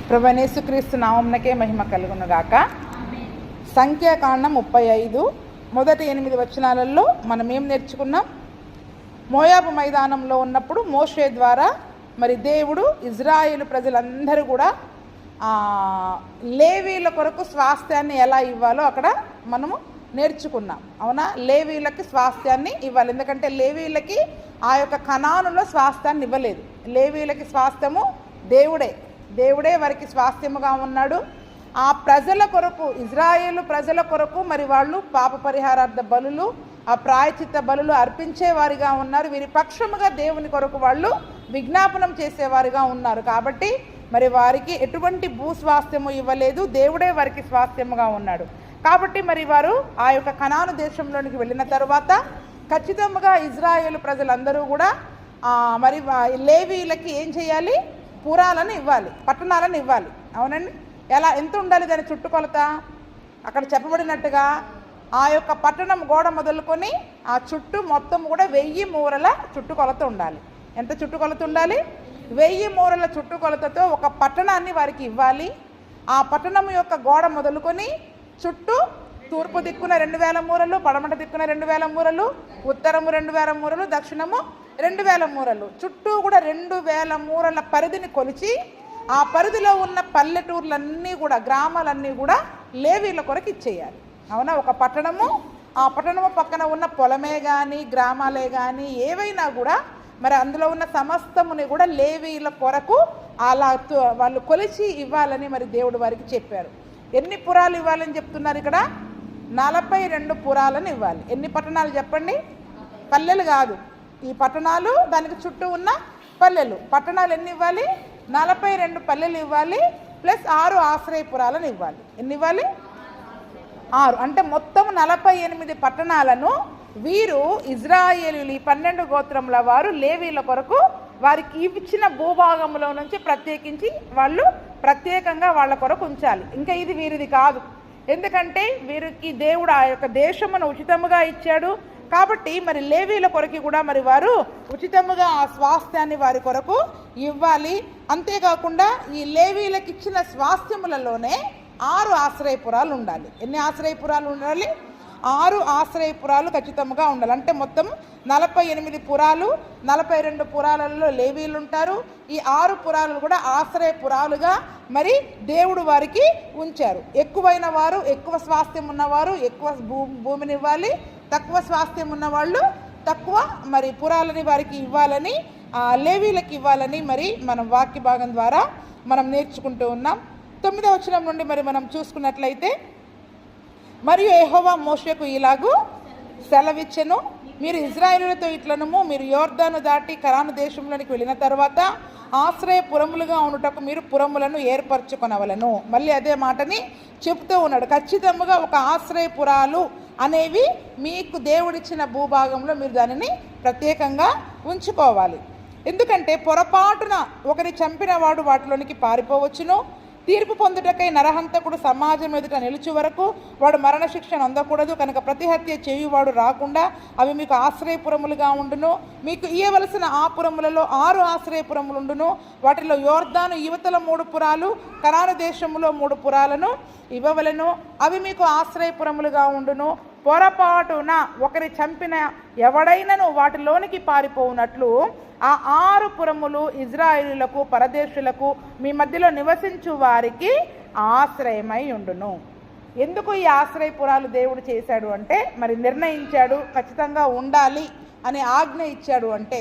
ప్రభువైన యేసుక్రీస్తు నామమునకే మహిమ కలుగునుగాక. సంఖ్యాకాండం 35 మొదటి 8 వచనాలలో మనం ఏం నేర్చుకున్నాం? మోయాబు మైదానంలో ఉన్నప్పుడు మోషే ద్వారా మరి దేవుడు ఇజ్రాయేలు ప్రజలందరూ కూడా లేవీల కొరకు స్వాస్థ్యాన్ని ఎలా ఇవ్వాలో అక్కడ మనము నేర్చుకున్నాం. అవునా? లేవీలకి స్వాస్థ్యాన్ని ఇవ్వాలి. ఎందుకంటే లేవీలకి ఆ యొక్క కనానులో స్వాస్థ్యాన్ని ఇవ్వలేదు. లేవీలకి స్వాస్థ్యము దేవుడే వారికి స్వాస్థ్యముగా ఉన్నాడు. ఆ ప్రజల కొరకు, ఇజ్రాయేలు ప్రజల కొరకు మరి వాళ్ళు పాప పరిహారార్థ బలులు, ఆ ప్రాయచిత్త బలులు అర్పించేవారిగా ఉన్నారు. వీరి పక్షముగా దేవుని కొరకు వాళ్ళు విజ్ఞాపనం చేసేవారిగా ఉన్నారు. కాబట్టి మరి వారికి ఎటువంటి భూస్వాస్థ్యము ఇవ్వలేదు, దేవుడే వారికి స్వాస్థ్యముగా ఉన్నాడు. కాబట్టి మరి వారు ఆ యొక్క కనాను దేశంలోనికి వెళ్ళిన తర్వాత ఖచ్చితంగా ఇజ్రాయేలు ప్రజలందరూ కూడా మరి లేవీలకి ఏం చేయాలి? పురాలను ఇవ్వాలి, పట్టణాలను ఇవ్వాలి. అవునండి. ఎంత ఉండాలి దాని చుట్టుకొలత? అక్కడ చెప్పబడినట్టుగా ఆ యొక్క పట్టణం గోడ మొదలుకొని ఆ చుట్టూ మొత్తం కూడా 1000 మూరల చుట్టుకొలత ఉండాలి. ఎంత చుట్టుకొలత ఉండాలి? 1000 మూరల చుట్టుకొలతతో ఒక పట్టణాన్ని వారికి ఇవ్వాలి. ఆ పట్టణం యొక్క గోడ మొదలుకొని చుట్టూ తూర్పు దిక్కున 2000 మూరలు, పడమట దిక్కున 2000 మూరలు, ఉత్తరము 2000 మూరలు, దక్షిణము 2000 మూరలు, చుట్టూ కూడా 2000 మూరల పరిధిని కొలిచి ఆ పరిధిలో ఉన్న పల్లెటూర్లన్నీ కూడా, గ్రామాలన్నీ కూడా లేవీల కొరకు ఇచ్చేయాలి. అవునా? ఒక పట్టణము, ఆ పట్టణము పక్కన ఉన్న పొలమే కానీ గ్రామాలే కానీ ఏవైనా కూడా మరి అందులో ఉన్న సమస్తముని కూడా లేవీల కొరకు అలా వాళ్ళు కొలిచి ఇవ్వాలని మరి దేవుడు వారికి చెప్పారు. ఎన్ని పురాలు ఇవ్వాలని చెప్తున్నారు ఇక్కడ? 42 పురాలను ఇవ్వాలి. ఎన్ని పట్టణాలు చెప్పండి? పల్లెలు కాదు, ఈ పట్టణాలు దానికి చుట్టూ ఉన్న పల్లెలు. పట్టణాలు ఎన్ని ఇవ్వాలి? 42 పల్లెలు ఇవ్వాలి, ప్లస్ 6 ఆశ్రయపురాలను ఇవ్వాలి. ఎన్ని ఇవ్వాలి? 6. అంటే మొత్తం 48 పట్టణాలను వీరు ఇజ్రాయేలీలు, ఈ 12 గోత్రముల వారు లేవీల కొరకు వారికి ఇచ్చిన భూభాగంలో నుంచి ప్రత్యేకించి వాళ్ళు ప్రత్యేకంగా వాళ్ళ కొరకు ఉంచాలి. ఇంకా ఇది వీరిది కాదు. ఎందుకంటే వీరికి దేవుడు ఆ యొక్క దేశమును ఉచితముగా ఇచ్చాడు. కాబట్టి మరి లేవీల కొరకు కూడా మరి వారు ఉచితముగా ఆ స్వాస్థ్యాన్ని వారి కొరకు ఇవ్వాలి. అంతేకాకుండా ఈ లేవీలకు ఇచ్చిన స్వాస్థ్యములలోనే 6 ఆశ్రయపురాలు ఉండాలి. ఎన్ని ఆశ్రయపురాలు ఉండాలి? 6 ఆశ్రయపురాలు ఖచ్చితంగా ఉండాలి. అంటే మొత్తం 48 పురాలు, 42 పురాలలో లేవీలు ఉంటారు. ఈ 6 పురాలు కూడా ఆశ్రయపురాలుగా మరి దేవుడు వారికి ఉంచారు. ఎక్కువైన వారు, ఎక్కువ స్వాస్థ్యం ఉన్నవారు ఎక్కువ భూమిని ఇవ్వాలి, తక్కువ స్వాస్థ్యం ఉన్నవాళ్ళు తక్కువ మరి పురాలని వారికి ఇవ్వాలని, లేవీలకు ఇవ్వాలని మరి మనం వాక్య భాగం ద్వారా మనం నేర్చుకుంటూ ఉన్నాం. 9వ వచనం నుండి మరి మనం చూసుకున్నట్లయితే, మరియు యెహోవా మోషేకు ఇలాగూ సెలవిచ్చెను, మీరు ఇజ్రాయేలులతో ఇట్లనము, మీరు యోర్దాను దాటి కనాను దేశంలోనికి వెళ్ళిన తర్వాత ఆశ్రయపురములుగా ఉండుటకు మీరు పురములను ఏర్పరచుకొనవలను. మళ్ళీ అదే మాటని చెప్తూ ఉన్నాడు. ఖచ్చితంగా ఒక ఆశ్రయపురాలు అనేవి మీకు దేవుడిచ్చిన భూభాగంలో మీరు దానిని ప్రత్యేకంగా ఉంచుకోవాలి. ఎందుకంటే పొరపాటున ఒకరి చంపిన వాడు వాటిలోనికి పారిపోవచ్చును. తీర్పు పొందుటకై నరహంతకుడు సమాజం ఎదుట నిలుచు వరకు వాడు మరణశిక్షను అందకూడదు. కనుక ప్రతి హత్య చేయువాడు రాకుండా అవి మీకు ఆశ్రయపురములుగా ఉండును. మీకు ఇయ్యవలసిన ఆ పురములలో 6 ఆశ్రయపురములు ఉండును. వాటిలో యోర్దాను యువతల 3 పురాలు, కనాను దేశములో 3 పురాలను ఇవ్వవలను. అవి మీకు ఆశ్రయపురములుగా ఉండును. పొరపాటున ఒకరి చంపిన ఎవడైనను వాటిలోనికి పారిపోవునట్లు ఆ 6 పురములు ఇజ్రాయేలులకు, పరదేశులకు, మీ మధ్యలో నివసించు వారికి ఆశ్రయమై ఉండును. ఎందుకు ఈ ఆశ్రయపురాలు దేవుడు చేశాడు అంటే, మరి నిర్ణయించాడు ఖచ్చితంగా ఉండాలి అని ఆజ్ఞ ఇచ్చాడు అంటే,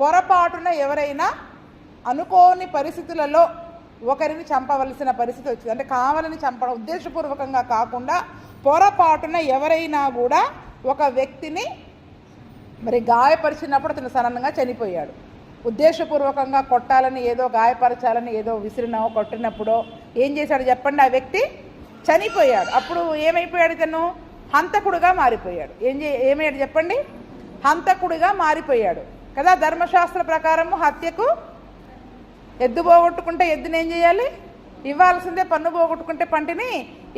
పొరపాటున ఎవరైనా అనుకోని పరిస్థితులలో ఒకరిని చంపవలసిన పరిస్థితి వచ్చింది అంటే, కావాలని చంపడం ఉద్దేశపూర్వకంగా కాకుండా పొరపాటున ఎవరైనా కూడా ఒక వ్యక్తిని మరి గాయపరిచినప్పుడు అతను సడన్గా చనిపోయాడు. ఉద్దేశపూర్వకంగా కొట్టాలని, ఏదో గాయపరచాలని, ఏదో విసిరినో కొట్టినప్పుడో ఏం చేశాడు చెప్పండి? ఆ వ్యక్తి చనిపోయాడు. అప్పుడు ఏమైపోయాడు? ఇతను హంతకుడుగా మారిపోయాడు. ఏమయ్యాడు చెప్పండి? హంతకుడిగా మారిపోయాడు కదా. ధర్మశాస్త్ర ప్రకారము హత్యకు ఎద్దు పోగొట్టుకుంటే ఎద్దుని ఏం చేయాలి? ఇవ్వాల్సిందే. పన్ను పోగొట్టుకుంటే పంటిని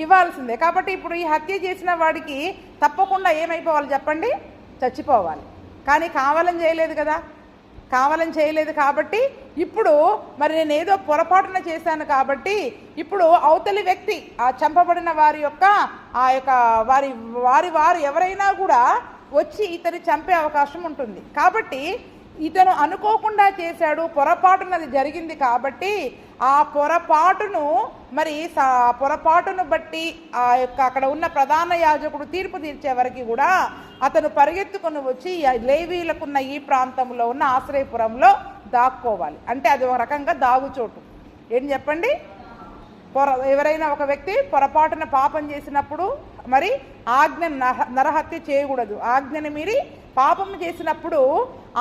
ఇవ్వాల్సిందే. కాబట్టి ఇప్పుడు ఈ హత్య చేసిన వాడికి తప్పకుండా ఏమైపోవాలి చెప్పండి? చచ్చిపోవాలి. కానీ కావాలని చేయలేదు కదా. కావాలని చేయలేదు కాబట్టి ఇప్పుడు మరి నేను ఏదో పొరపాటున చేశాను కాబట్టి ఇప్పుడు అవతలి వ్యక్తి ఆ చంపబడిన వారి యొక్క ఆ యొక్క వారి వారి వారు ఎవరైనా కూడా వచ్చి ఇతని చంపే అవకాశం ఉంటుంది. కాబట్టి ఇతను అనుకోకుండా చేశాడు, పొరపాటునది జరిగింది కాబట్టి ఆ పొరపాటును మరి పొరపాటును బట్టి ఆ యొక్క అక్కడ ఉన్న ప్రధాన యాజకుడు తీర్పు తీర్చే వరకు కూడా అతను పరిగెత్తుకొని వచ్చి లేవీయులకున్న ఈ ప్రాంతంలో ఉన్న ఆశ్రయపురంలో దాక్కోవాలి. అంటే అది ఒక రకంగా దాగుచోటు. ఏం చెప్పండి, ఎవరైనా ఒక వ్యక్తి పొరపాటున పాపం చేసినప్పుడు మరి ఆజ్ఞను నరహత్య చేయకూడదు. ఆజ్ఞని మీరి పాపం చేసినప్పుడు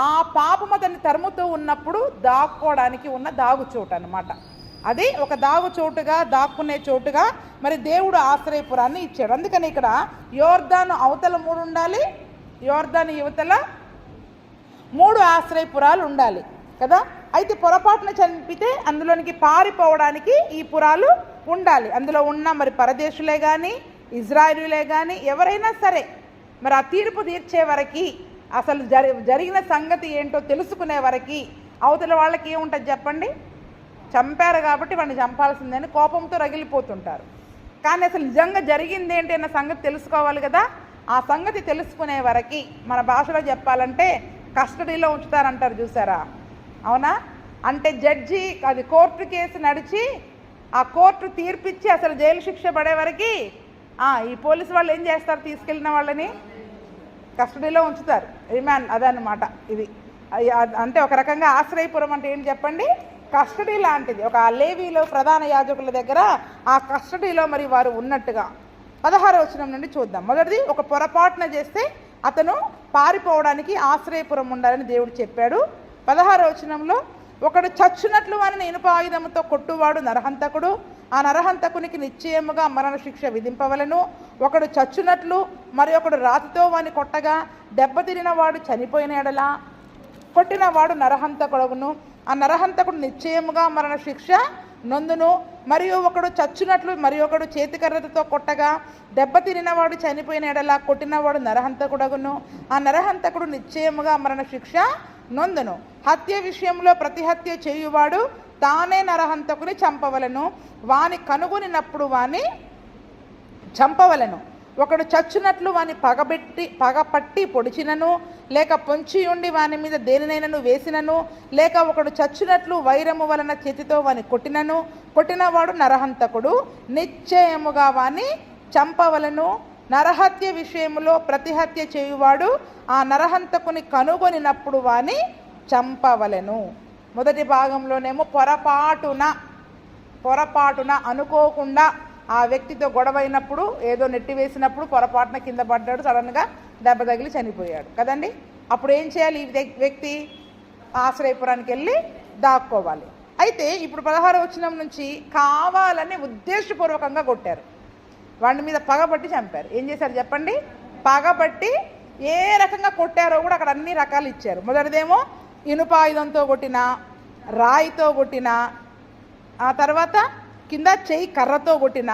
ఆ పాపం అతన్ని తరుముతూ ఉన్నప్పుడు దాక్కోవడానికి ఉన్న దాగుచోటు అన్నమాట. అది ఒక దాగుచోటుగా దాక్కునే చోటుగా మరి దేవుడు ఆశ్రయపురాన్ని ఇచ్చాడు. అందుకని ఇక్కడ యోర్దాను అవతల 3 ఉండాలి, యోర్దాను యువతల 3 ఆశ్రయపురాలు ఉండాలి కదా. అయితే పొరపాటున చంపితే అందులోనికి పారిపోవడానికి ఈ పురాలు ఉండాలి. అందులో ఉన్న మరి పరదేశులే కానీ ఇజ్రాయేలీలే కానీ ఎవరైనా సరే మరి ఆ తీర్పు తీర్చే వరకు అసలు జరిగిన సంగతి ఏంటో తెలుసుకునే వరకు అవతల వాళ్ళకి ఏముంటుంది చెప్పండి, చంపారు కాబట్టి వాడిని చంపాల్సిందని కోపంతో రగిలిపోతుంటారు. కానీ అసలు నిజంగా జరిగింది ఏంటి అన్న సంగతి తెలుసుకోవాలి కదా. ఆ సంగతి తెలుసుకునే వరకు మన భాషలో చెప్పాలంటే కస్టడీలో ఉంచుతారంటారు చూసారా, అవునా? అంటే జడ్జి అది కోర్టు కేసు నడిచి ఆ కోర్టు తీర్పిచ్చి అసలు జైలు శిక్ష పడే వరకు ఈ పోలీసు వాళ్ళు ఏం చేస్తారు, తీసుకెళ్ళిన వాళ్ళని కస్టడీలో ఉంచుతారు, రిమాండ్. అదనమాట ఇది. అంటే ఒక రకంగా ఆశ్రయపురం అంటే ఏంటి చెప్పండి, కస్టడీ లాంటిది. ఒక లేవీలో ప్రధాన యాజకుల దగ్గర ఆ కస్టడీలో మరి వారు ఉన్నట్టుగా. 16వ వచనం నుండి చూద్దాం. మొదటిది, ఒక పొరపాటున చేస్తే అతను పారిపోవడానికి ఆశ్రయపురం ఉండాలని దేవుడు చెప్పాడు. 16వ వచనంలో, ఒకడు చచ్చునట్లు వారిని ఇనుప ఆయుధంతో కొట్టువాడు నరహంతకుడు, ఆ నరహంతకునికి నిశ్చయముగా మరణ శిక్ష విధింపవలను. ఒకడు చచ్చునట్లు మరి ఒకడు రాతితో వాని కొట్టగా దెబ్బతిరిన వాడు చనిపోయిన ఎడల కొట్టినవాడు నరహంతకుడును, ఆ నరహంతకుడు నిశ్చయముగా మరణ శిక్ష నొందును. మరియు ఒకడు చచ్చునట్లు మరి ఒకడు చేతికర్రతో కొట్టగా దెబ్బతిరినవాడు చనిపోయిన ఎడల కొట్టినవాడు నరహంతకుడగును, ఆ నరహంతకుడు నిశ్చయముగా మరణ శిక్ష నొందును. హత్య విషయంలో ప్రతి హత్య చేయువాడు తానే నరహంతకుని చంపవలను, వాని కనుగొనినప్పుడు వాని చంపవలను. ఒకడు చచ్చునట్లు వాని పగపట్టి పొడిచినను, లేక పొంచి ఉండి వాని మీద దేనినైనను వేసినను, లేక ఒకడు చచ్చునట్లు వైరము వలన చేతితో వాని కొట్టినవాడు నరహంతకుడు, నిశ్చయముగా వాని చంపవలను. నరహత్య విషయంలో ప్రతిహత్య చేయువాడు ఆ నరహంతకుని కనుగొనినప్పుడు వాని చంపవలెను. మొదటి భాగంలోనేమో పొరపాటున అనుకోకుండా ఆ వ్యక్తితో గొడవైనప్పుడు ఏదో నెట్టివేసినప్పుడు పొరపాటున కింద పడ్డాడు, సడన్గా దెబ్బ తగిలి చనిపోయాడు కదండి. అప్పుడు ఏం చేయాలి, ఈ వ్యక్తి ఆశ్రయపురానికి వెళ్ళి దాక్కోవాలి. అయితే ఇప్పుడు 16వ వచనం నుంచి కావాలని ఉద్దేశపూర్వకంగా కొట్టారు, వాడి మీద పగబట్టి చంపారు. ఏం చేశారు చెప్పండి, పగబట్టి ఏ రకంగా కొట్టారో కూడా అక్కడ అన్ని రకాలు ఇచ్చారు. మొదటిదేమో ఇనుపాయుధంతో కొట్టిన, రాయితో కొట్టిన, ఆ తర్వాత కింద చెయ్యి కర్రతో కొట్టిన,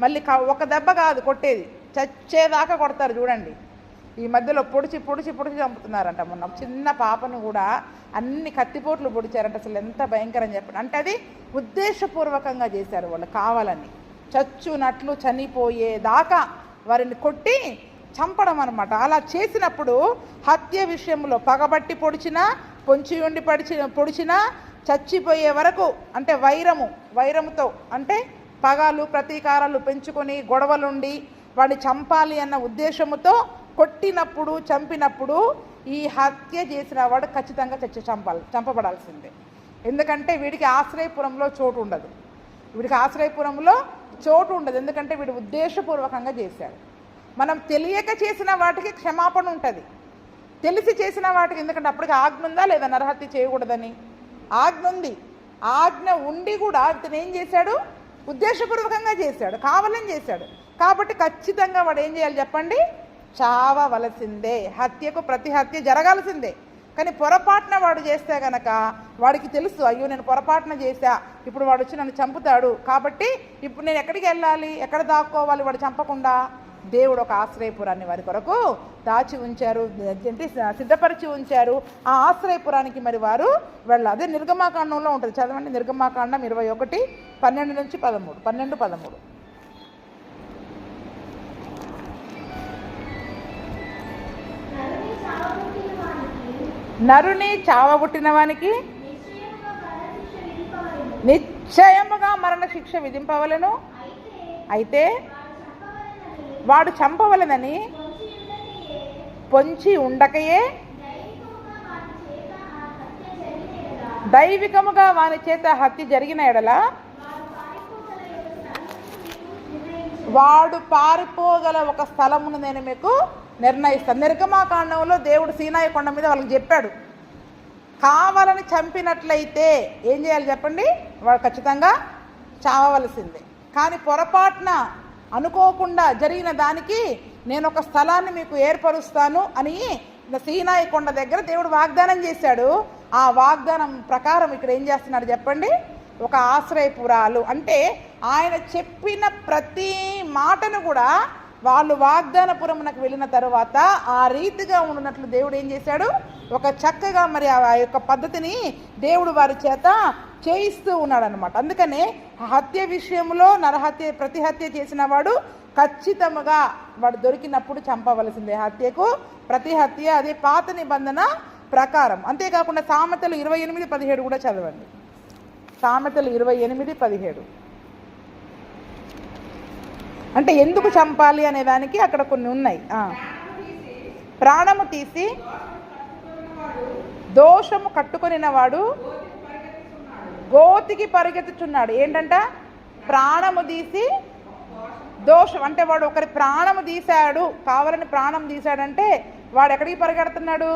మళ్ళీ ఒక దెబ్బ కాదు కొట్టేది, చచ్చేదాకా కొడతారు చూడండి. ఈ మధ్యలో పొడిచి చంపుతున్నారంట. మొన్న చిన్న పాపను కూడా అన్ని కత్తిపోట్లు పొడిచారంట. అసలు ఎంత భయంకరం చెప్పండి. అంటే అది ఉద్దేశపూర్వకంగా చేశారు వాళ్ళు, కావాలని చచ్చునట్లు చనిపోయేదాకా వారిని కొట్టి చంపడం అనమాట. అలా చేసినప్పుడు హత్య విషయంలో పగబట్టి పొడిచినా, పొంచి ఉండి పొడిచినా, చచ్చిపోయే వరకు, అంటే వైరముతో అంటే పగాలు ప్రతీకారాలు పెంచుకొని గొడవలుండి వాడిని చంపాలి అన్న ఉద్దేశముతో కొట్టినప్పుడు చంపినప్పుడు ఈ హత్య చేసిన వాడు ఖచ్చితంగా చంపబడాల్సిందే. ఎందుకంటే వీడికి ఆశ్రయపురంలో చోటు ఉండదు, ఎందుకంటే వీడు ఉద్దేశపూర్వకంగా చేశాడు. మనం తెలియక చేసిన వాటికి క్షమాపణ ఉంటుంది, తెలిసి చేసిన వాటికి, ఎందుకంటే అప్పటికి ఆజ్ఞ ఉందా లేదా నరహత్య చేయకూడదని? ఆజ్ఞ ఉంది. ఆజ్ఞ ఉండి కూడా ఇతను ఏం చేశాడు, ఉద్దేశపూర్వకంగా చేశాడు, కావాలని చేశాడు. కాబట్టి ఖచ్చితంగా వాడు ఏం చేయాలి చెప్పండి, చావవలసిందే. హత్యకు ప్రతి హత్య జరగాల్సిందే. కానీ పొరపాటున వాడు చేస్తే గనక వాడికి తెలుసు, అయ్యో నేను పొరపాటున చేశా, ఇప్పుడు వాడు వచ్చి నన్ను చంపుతాడు, కాబట్టి ఇప్పుడు నేను ఎక్కడికి వెళ్ళాలి, ఎక్కడ దాక్కోవాలి వాడు చంపకుండా? దేవుడు ఒక ఆశ్రయపురాన్ని వారి కొరకు దాచి ఉంచారు, అంటే సిద్ధపరిచి ఉంచారు. ఆ ఆశ్రయపురానికి మరి వారు వెళ్ళాలి. అదే నిర్గమాకాండంలో ఉంటుంది, చదవండి. నిర్గమాకాండం 21, 12 నుంచి 13, 12, 13. నరుని చావగొట్టిన వానికి నిశ్చయముగా మరణశిక్ష విధింపవలెను. అయితే వాడు చంపవలెనని పొంచి ఉండకయే దైవికముగా వాని చేత హత్య జరిగిన ఎడల వాడు పారిపోగల ఒక స్థలమును నేను మీకు నిర్ణయిస్తాను. నిర్గమాకాండంలో దేవుడు సీనాయి కొండ మీద వాళ్ళకి చెప్పాడు, కావాలని చంపినట్లయితే ఏం చేయాలి చెప్పండి? వాడు ఖచ్చితంగా చావవలసిందే. కానీ పొరపాటున అనుకోకుండా జరిగిన దానికి నేను ఒక స్థలాన్ని మీకు ఏర్పరుస్తాను అని సీనాయి కొండ దగ్గర దేవుడు వాగ్దానం చేశాడు. ఆ వాగ్దానం ప్రకారం ఇక్కడ ఏం చేస్తున్నాడు చెప్పండి? ఒక ఆశ్రయపురాలు, అంటే ఆయన చెప్పిన ప్రతి మాటను కూడా వాళ్ళు వాగ్దానపురమునకు వెళ్ళిన తర్వాత ఆ రీతిగా ఉన్నట్లు దేవుడు ఏం చేశాడు? ఒక చక్కగా మరి ఆ యొక్క పద్ధతిని దేవుడు వారి చేత చేయిస్తూ ఉన్నాడు అనమాట. అందుకనే హత్య విషయంలో నరహత్య, ప్రతి హత్య చేసిన వాడు ఖచ్చితంగా వాడు దొరికినప్పుడు చంపవలసిందే. హత్యకు ప్రతి హత్య, అదే పాత నిబంధన ప్రకారం. అంతేకాకుండా సామెతలు 28:17 కూడా చదవండి. సామెతలు 28:17. అంటే ఎందుకు చంపాలి అనే దానికి అక్కడ కొన్ని ఉన్నాయి. ప్రాణము తీసి దోషము కట్టుకొనిన వాడు గోతికి పరిగెత్తుచున్నాడు. ఏంటంట? ప్రాణము తీసి దోషం, అంటే వాడు ఒకరి ప్రాణము తీశాడు, కావాలని ప్రాణం తీశాడంటే వాడు ఎక్కడికి పరిగెడుతున్నాడు?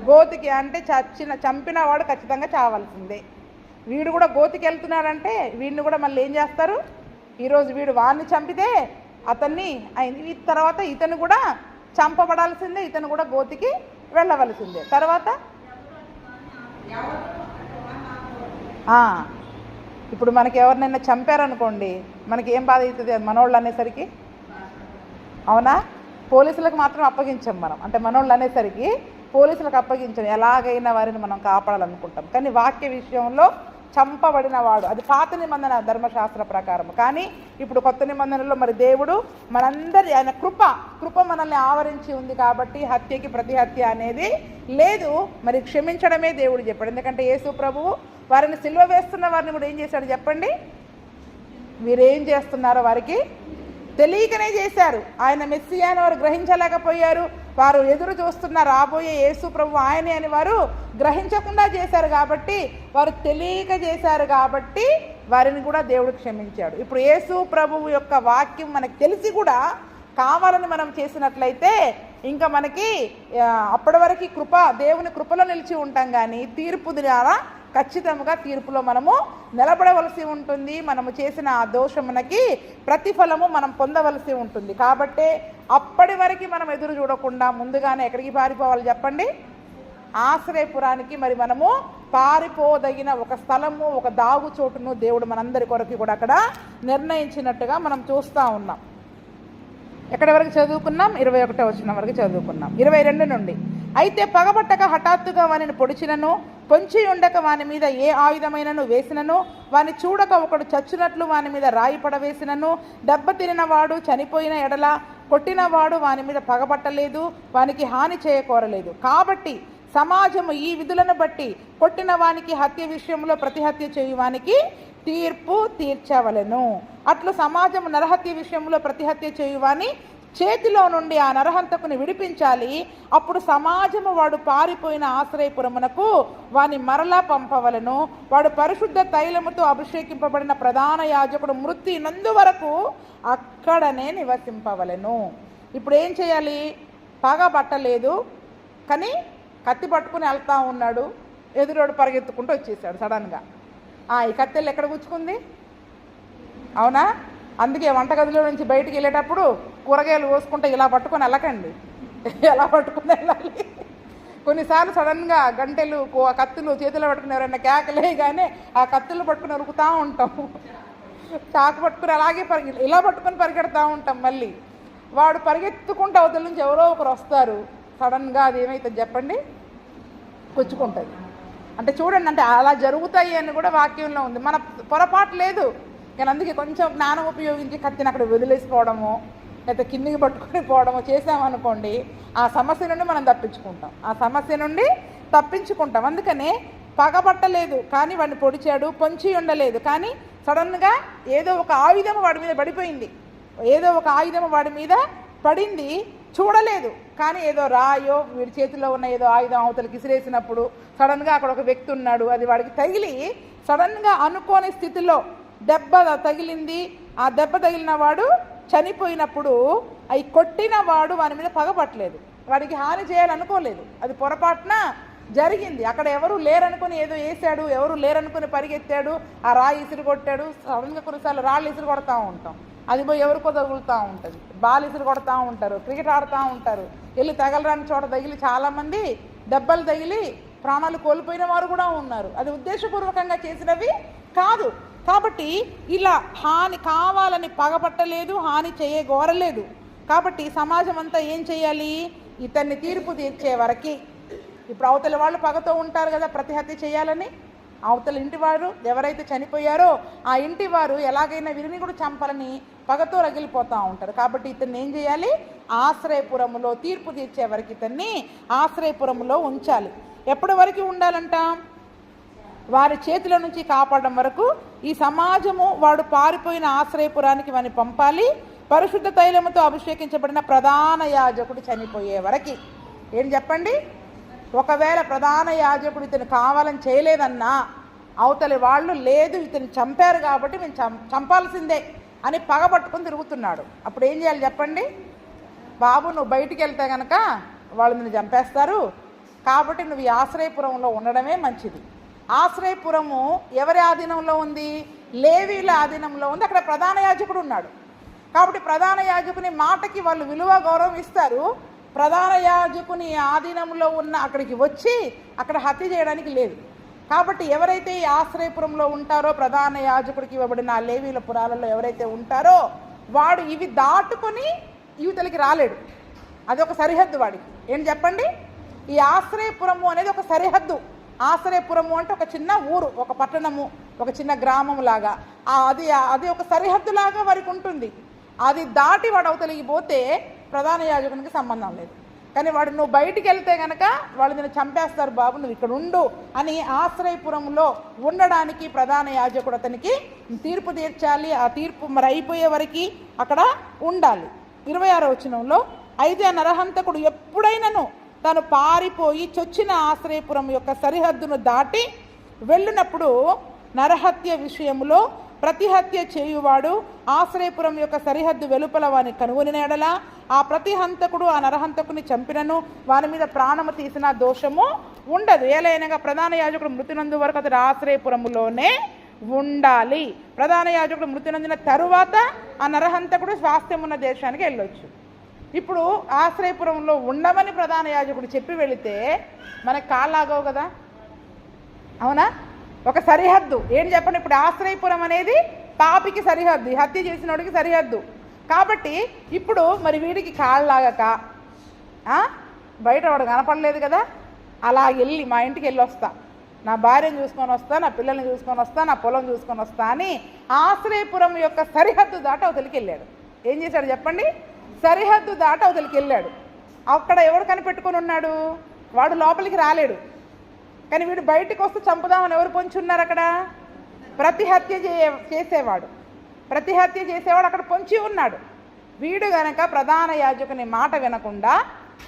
గోతికి. అంటే చంపిన వాడు ఖచ్చితంగా చావాల్సిందే. వీడు కూడా గోతికి వెళ్తున్నాడంటే వీడిని కూడా మళ్ళీ ఏం చేస్తారు? ఈరోజు వీడు వాడిని చంపితే అతన్ని అయింది, తర్వాత ఇతను కూడా చంపబడాల్సిందే, ఇతను కూడా గోతికి వెళ్ళవలసిందే. తర్వాత ఇప్పుడు మనకి ఎవరినైనా చంపారనుకోండి, మనకి ఏం బాధ అవుతుంది? అది మనోళ్ళు అనేసరికి, అవునా? పోలీసులకు మాత్రం అప్పగించాం మనం, అంటే మనోళ్ళు అనేసరికి పోలీసులకు అప్పగించాం, ఎలాగైనా వారిని మనం కాపాడాలనుకుంటాం. కానీ వాక్య విషయంలో చంపబడిన వాడు, అది పాత నిబంధన ధర్మశాస్త్ర ప్రకారం. కానీ ఇప్పుడు కొత్త నిబంధనలో మరి దేవుడు మనందరి, ఆయన కృప మనల్ని ఆవరించి ఉంది కాబట్టి హత్యకి ప్రతి హత్య అనేది లేదు. మరి క్షమించడమే దేవుడు చెప్పాడు. ఎందుకంటే యేసు ప్రభువు వారిని సిలువ వేస్తున్న వారిని కూడా ఏం చేశాడు చెప్పండి? వీరేం చేస్తున్నారో వారికి తెలియకనే చేశారు. ఆయన మెస్సియా అని వారు గ్రహించలేకపోయారు. వారు ఎదురు చూస్తున్న రాబోయే యేసు ప్రభు ఆయనే అని వారు గ్రహించకుండా చేశారు కాబట్టి, వారు తెలియక చేశారు కాబట్టి వారిని కూడా దేవుడు క్షమించాడు. ఇప్పుడు యేసు ప్రభువు యొక్క వాక్యం మనకు తెలిసి కూడా కావాలని మనం చేసినట్లయితే ఇంకా మనకి అప్పటి వరకు దేవుని కృపలో నిలిచి ఉంటాం. కానీ తీర్పు ద్వారా ఖచ్చితంగా తీర్పులో మనము నిలబడవలసి ఉంటుంది. మనము చేసిన ఆ దోషమునకి ప్రతిఫలము మనం పొందవలసి ఉంటుంది. కాబట్టి అప్పటి వరకు మనం ఎదురు చూడకుండా ముందుగానే ఎక్కడికి పారిపోవాలి చెప్పండి? ఆశ్రయపురానికి మరి మనము పారిపోదగిన ఒక స్థలము, ఒక దాగు చోటును దేవుడు మనందరి కొరకు కూడా అక్కడ నిర్ణయించినట్టుగా మనం చూస్తూ ఉన్నాం. ఎక్కడి వరకు చదువుకున్నాం? 21వ వచనం వరకు చదువుకున్నాం. 22 నుండి, అయితే పగబట్టక హఠాత్తుగా వానిని పొడిచినను, పొంచి ఉండక వాని మీద ఏ ఆయుధమైనను వేసినను, వాని చూడక ఒకడు చచ్చునట్లు వాని మీద రాయి పడవేసినను, దెబ్బ తినినవాడు చనిపోయిన ఎడల కొట్టినవాడు వాని మీద పగబట్టలేదు, వానికి హాని చేయకోరలేదు. కాబట్టి సమాజము ఈ విధులను బట్టి కొట్టిన వానికి హత్య విషయంలో ప్రతి హత్య చేయువానికి తీర్పు తీర్చవలెను. అట్లు సమాజము నరహత్య విషయంలో ప్రతి హత్య చేయువాని చేతిలో నుండి ఆ నరహంతకుని విడిపించాలి. అప్పుడు సమాజము వాడు పారిపోయిన ఆశ్రయపురమునకు వాని మరలా పంపవలను. వాడు పరిశుద్ధ తైలముతో అభిషేకింపబడిన ప్రధాన యాజకుడు మృతి నందు వరకు అక్కడనే నివసింపవలను. ఇప్పుడు ఏం చేయాలి? పగబట్టలేదు కానీ కత్తి పట్టుకుని వెళ్తా ఉన్నాడు, ఎదురోడు పరిగెత్తుకుంటూ వచ్చేసాడు సడన్గా. ఈ కత్తెలు ఎక్కడ గుచ్చుకుంది? అవునా? అందుకే వంటగదిలో నుంచి బయటికి వెళ్ళేటప్పుడు కూరగాయలు కోసుకుంటే ఇలా పట్టుకొని వెళ్ళకండి, ఎలా పట్టుకుని వెళ్ళాలి. కొన్నిసార్లు సడన్గా గంటెలు కత్తులు చేతిలో పట్టుకుని ఎవరైనా కేకలేగానే ఆ కత్తులు పట్టుకుని ఉరుకుతూ ఉంటాం, చాకు పట్టుకుని అలాగే ఇలా పట్టుకొని పరిగెడతా ఉంటాం. మళ్ళీ వాడు పరిగెత్తుకుంటూ అవతల నుంచి ఎవరో ఒకరు వస్తారు, సడన్గా అది ఏమవుతుంది చెప్పండి, గుచ్చుకుంటుంది. అంటే చూడండి, అంటే అలా జరుగుతాయి అని కూడా వాక్యంలో ఉంది. మన పొరపాటు లేదు కానీ అందుకే కొంచెం జ్ఞానం ఉపయోగించి కత్తిని అక్కడ వదిలేసిపోవడము, లేకపోతే కిందికి పట్టుకొని పోవడము చేసామనుకోండి, ఆ సమస్య నుండి మనం తప్పించుకుంటాం. అందుకనే పగబట్టలేదు కానీ వాడిని పొడిచాడు, పొంచి ఉండలేదు కానీ సడన్గా ఏదో ఒక ఆయుధం వాడి మీద పడిపోయింది, ఏదో ఒక ఆయుధం వాడి మీద పడింది, చూడలేదు. కానీ ఏదో రాయో వీడి చేతిలో ఉన్న ఏదో ఆయుధం అవతలకి ఇసిరేసినప్పుడు సడన్గా అక్కడ ఒక వ్యక్తి ఉన్నాడు, అది వాడికి తగిలి సడన్గా అనుకోని స్థితిలో దెబ్బ తగిలింది. ఆ దెబ్బ తగిలిన వాడు చనిపోయినప్పుడు అవి కొట్టిన వాడు వాని మీద పగపట్టలేదు, వాడికి హాని చేయాలనుకోలేదు, అది పొరపాటున జరిగింది. అక్కడ ఎవరు లేరనుకుని ఏదో వేసాడు, ఎవరు లేరనుకుని పరిగెత్తాడు, ఆ రాయి ఇసురు కొట్టాడు. సడన్గా కొన్నిసార్లు రాళ్ళు ఇసురు కొడతా ఉంటాం, అది పోయి ఎవరికో తగులుతూ ఉంటుంది, బాల్ ఇసురు కొడతా ఉంటారు, క్రికెట్ ఆడుతూ ఉంటారు, వెళ్ళి తగలరాని చోట తగిలి చాలామంది దెబ్బలు తగిలి ప్రాణాలు కోల్పోయిన వారు కూడా ఉన్నారు. అది ఉద్దేశపూర్వకంగా చేసినవి కాదు. కాబట్టి ఇలా హాని కావాలని పగపట్టలేదు, హాని చేయగోరలేదు. కాబట్టి సమాజం అంతా ఏం చేయాలి, ఇతన్ని తీర్పు తీర్చే వరకు. ఇప్పుడు అవతల వాళ్ళు పగతో ఉంటారు కదా, ప్రతిహత్య చేయాలని. అవతల ఇంటి వారు ఎవరైతే చనిపోయారో ఆ ఇంటి వారు ఎలాగైనా వీరిని కూడా చంపాలని పగతో రగిలిపోతూ ఉంటారు. కాబట్టి ఇతన్ని ఏం చేయాలి, ఆశ్రయపురములో తీర్పు తీర్చే వరకు ఇతన్ని ఆశ్రయపురములో ఉంచాలి. ఎప్పటి వరకు ఉండాలంట, వారి చేతిలో నుంచి కాపాడడం వరకు. ఈ సమాజము వాడు పారిపోయిన ఆశ్రయపురానికి వారిని పంపాలి. పరిశుద్ధ తైలముతో అభిషేకించబడిన ప్రధాన యాజకుడు చనిపోయే వరకు. ఏం చెప్పండి, ఒకవేళ ప్రధాన యాజకుడు ఇతను కావాలని చేయలేదన్నా అవతలి వాళ్ళు లేదు ఇతను చంపారు కాబట్టి మేము చంపాల్సిందే అని పగబట్టుకుని తిరుగుతున్నాడు, అప్పుడు ఏం చేయాలి చెప్పండి, బాబు నువ్వు బయటికి వెళ్తే కనుక వాళ్ళు నిన్ను చంపేస్తారు, కాబట్టి నువ్వు ఈ ఆశ్రయపురంలో ఉండడమే మంచిది. ఆశ్రయపురము ఎవరి ఆధీనంలో ఉంది, లేవీల ఆధీనంలో ఉంది. అక్కడ ప్రధాన యాజకుడు ఉన్నాడు కాబట్టి ప్రధాన యాజకుని మాటకి వాళ్ళు విలువ గౌరవం ఇస్తారు. ప్రధాన యాజకుని ఆధీనంలో ఉన్న అక్కడికి వచ్చి అక్కడ హత్య చేయడానికి లేదు. కాబట్టి ఎవరైతే ఈ ఆశ్రయపురంలో ఉంటారో, ప్రధాన యాజకుడికి ఇవ్వబడిన లేవీల పురాలలో ఎవరైతే ఉంటారో వాడు ఇవి దాటుకొని యువతలకి రాలేడు. అది ఒక సరిహద్దు వాడికి. ఏం చెప్పండి, ఈ ఆశ్రయపురము అనేది ఒక సరిహద్దు. ఆశ్రయపురము అంటే ఒక చిన్న ఊరు, ఒక పట్టణము, ఒక చిన్న గ్రామం లాగా. అది ఒక సరిహద్దు లాగా వారికి ఉంటుంది. అది దాటి వాడు అవతలికి పోతే ప్రధాన యాజకునికి సంబంధం లేదు. కానీ వాడు నువ్వు బయటికి వెళ్తే కనుక వాళ్ళు నిన్ను చంపేస్తారు బాబు, నువ్వు ఇక్కడ ఉండు అని ఆశ్రయపురంలో ఉండడానికి ప్రధాన యాజకుడు అతనికి తీర్పు తీర్చాలి. ఆ తీర్పు మరి అయిపోయే వరకు అక్కడ ఉండాలి. 26వ వచనంలో, అయితే ఆ నరహంతకుడు ఎప్పుడైనాను తాను పారిపోయి చొచ్చిన ఆశ్రయపురం యొక్క సరిహద్దును దాటి వెళ్ళినప్పుడు నరహత్య విషయంలో ప్రతిహత్య చేయువాడు ఆశ్రయపురం యొక్క సరిహద్దు వెలుపల వాని కనుగొనిన ఎడల ఆ ప్రతిహంతకుడు ఆ నరహంతకుని చంపినను వాని మీద ప్రాణము తీసిన దోషము ఉండదు. ఏలైనగా ప్రధాన యాజకుడు మృతినందు వరకు అతడు ఆశ్రయపురములోనే ఉండాలి. ప్రధాన యాజకుడు మృతి నొందిన తరువాత ఆ నరహంతకుడు స్వాస్థ్యమున్న దేశానికి వెళ్ళొచ్చు. ఇప్పుడు ఆశ్రయపురంలో ఉండమని ప్రధాన యాజకుడు చెప్పి వెళితే మనకు కాళ్ళాగవు కదా, అవునా? ఒక సరిహద్దు. ఏం చెప్పండి, ఇప్పుడు ఆశ్రయపురం అనేది పాపికి సరిహద్దు, హత్య చేసినోడికి సరిహద్దు. కాబట్టి ఇప్పుడు మరి వీడికి కాళ్ళలాగక బయట వాడు కనపడలేదు కదా, అలా వెళ్ళి మా ఇంటికి వెళ్ళి వస్తా, నా భార్యను చూసుకొని వస్తా, నా పిల్లల్ని చూసుకొని వస్తా, నా పొలం చూసుకొని వస్తా అని ఆశ్రయపురం యొక్క సరిహద్దు దాటి అవతలికి వెళ్ళాడు. ఏం చేశాడు చెప్పండి, సరిహద్దు దాటి అవతలికి వెళ్ళాడు. అక్కడ ఎవరు కనిపెట్టుకొని ఉన్నాడు, వాడు లోపలికి రాలేడు. కానీ వీడు బయటికి వస్తూ చంపుదామని ఎవరు పొంచి ఉన్నారు అక్కడ, ప్రతిహత్య చేసేవాడు అక్కడ పొంచి ఉన్నాడు. వీడు గనక ప్రధాన యాజకుని మాట వినకుండా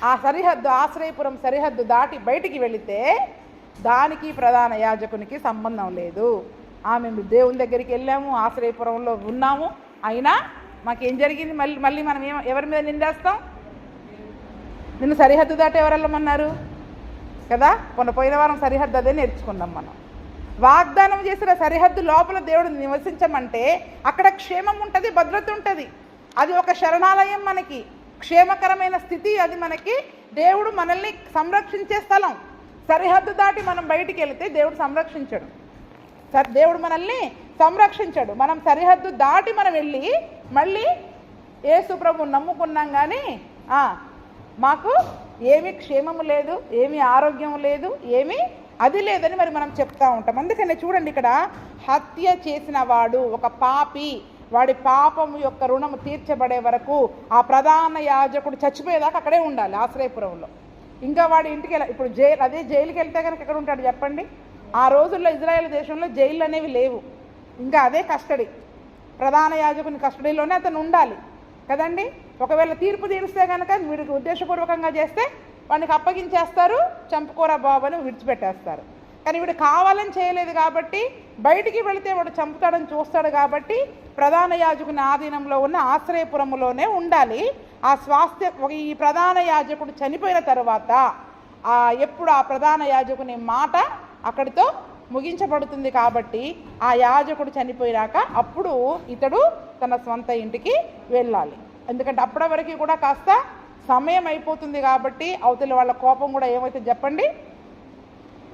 ఆ సరిహద్దు ఆశ్రయపురం సరిహద్దు దాటి బయటికి వెళితే దానికి ప్రధాన యాజకునికి సంబంధం లేదు. మేము దేవుని దగ్గరికి వెళ్ళాము, ఆశ్రయపురంలో ఉన్నాము, అయినా మాకేం జరిగింది, మళ్ళీ మనం ఎవరి మీద నిందేస్తాం? నిన్ను సరిహద్దు దాటి ఎవరు వెళ్ళమన్నారు కదా, పోయిన వారం సరిహద్దు అదే నేర్చుకున్నాం మనం. వాగ్దానం చేసిన సరిహద్దు లోపల దేవుడు నివసించమంటే అక్కడ క్షేమం ఉంటుంది, భద్రత ఉంటుంది. అది ఒక శరణాలయం, మనకి క్షేమకరమైన స్థితి. అది మనకి దేవుడు మనల్ని సంరక్షించే స్థలం. సరిహద్దు దాటి మనం బయటికి వెళితే దేవుడు సంరక్షించడు, దేవుడు మనల్ని సంరక్షించడు. మనం సరిహద్దు దాటి మనం వెళ్ళి మళ్ళీ యేసు ప్రభువుని నమ్ముకున్నాం కానీ మాకు ఏమీ క్షేమము లేదు, ఏమీ ఆరోగ్యం లేదు, ఏమీ అది లేదని మరి మనం చెప్తా ఉంటాం. అందుకనే చూడండి, ఇక్కడ హత్య చేసిన వాడు ఒక పాపి, వాడి పాపము యొక్క రుణము తీర్చబడే వరకు ఆ ప్రధాన యాజకుడు చచ్చిపోయేదాకా అక్కడే ఉండాలి ఆశ్రయపురంలో. ఇంకా వాడి ఇంటికి ఇప్పుడు అదే జైలుకి వెళ్తే కనుక ఎక్కడ ఉంటాడు చెప్పండి? ఆ రోజుల్లో ఇజ్రాయెల్ దేశంలో జైళ్ళు అనేవి లేవు, ఇంకా అదే కస్టడీ, ప్రధాన యాజకుని కస్టడీలోనే అతను ఉండాలి కదండి. ఒకవేళ తీర్పు తీరుస్తే కనుక వీడికి ఉద్దేశపూర్వకంగా చేస్తే వాడికి అప్పగించేస్తారు, చంపుకోరా బాబు అని విడిచిపెట్టేస్తారు. కానీ వీడు కావాలని చేయలేదు కాబట్టి, బయటికి వెళితే వాడు చంపుతాడని చూస్తాడు కాబట్టి ప్రధాన యాజకుని ఆధీనంలో ఉన్న ఆశ్రయపురములోనే ఉండాలి. ఆ స్వాస్థ్య ఈ ప్రధాన యాజకుడు చనిపోయిన తర్వాత ఎప్పుడు ఆ ప్రధాన యాజకుని మాట అక్కడితో ముగించబడుతుంది కాబట్టి ఆ యాజకుడు చనిపోయినాక అప్పుడు ఇతడు తన స్వంత ఇంటికి వెళ్ళాలి. ఎందుకంటే అప్పటి వరకు కూడా కాస్త సమయం అయిపోతుంది కాబట్టి అవతల వాళ్ళ కోపం కూడా ఏమైతే చెప్పండి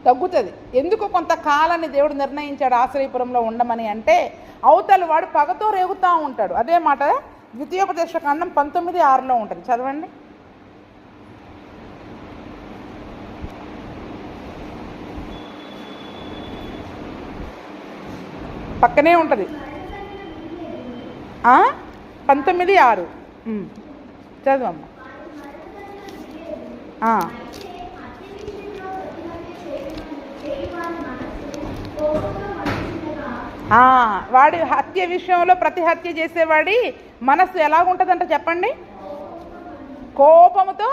తగ్గుతుంది. ఎందుకు కొంతకాలాన్ని దేవుడు నిర్ణయించాడు ఆశ్రయపురంలో ఉండమని అంటే, అవతల వాడు పగతో రేగుతూ ఉంటాడు. అదే మాట ద్వితీయోపదేశకాండం 19:6 ఉంటుంది, చదవండి. పక్కనే ఉంటుంది 19:6 చదవమ్మా. వాడి హత్య విషయంలో ప్రతి హత్య చేసేవాడి మనస్సు ఎలాగుంటుందంట చెప్పండి? కోపముతో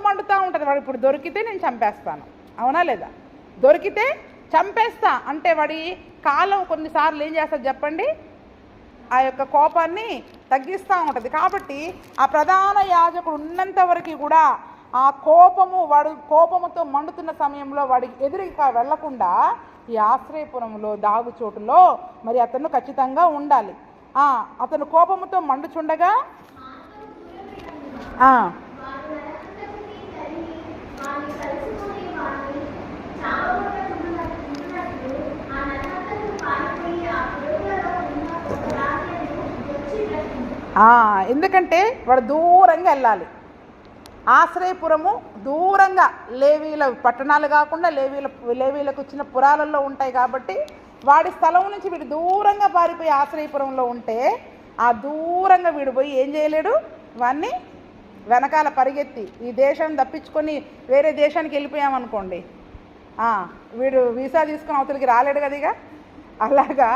మండుతూ ఉంటుంది. వాడు ఇప్పుడు దొరికితే నేను చంపేస్తాను, అవునా లేదా? దొరికితే చంపేస్తా అంటే వాడి కాలం కొన్నిసార్లు ఏం చేస్తుంది చెప్పండి? ఆ యొక్క కోపాన్ని తగ్గిస్తూ ఉంటుంది. కాబట్టి ఆ ప్రధాన యాజకుడు ఉన్నంత వరకు కూడా ఆ వాడు కోపముతో మండుతున్న సమయంలో వాడికి ఎదురుగా వెళ్లకుండా ఈ ఆశ్రయపురంలో దాగుచోటులో మరి అతను ఖచ్చితంగా ఉండాలి. అతను కోపముతో మండుచుండగా ఎందుకంటే వాడు దూరంగా వెళ్ళాలి. ఆశ్రయపురము దూరంగా, లేవీల పట్టణాలు కాకుండా లేవీలకు వచ్చిన పురాలలో ఉంటాయి కాబట్టి వాడి స్థలం నుంచి వీడు దూరంగా పారిపోయి ఆశ్రయపురంలో ఉంటే ఆ దూరంగా వీడు పోయి ఏం చేయలేడు, వాడిని వెనకాల పరిగెత్తి ఈ దేశం తప్పించుకొని వేరే దేశానికి వెళ్ళిపోయామనుకోండి, వీడు వీసా తీసుకుని అవతలికి రాలేడు కదిగా. అలాగా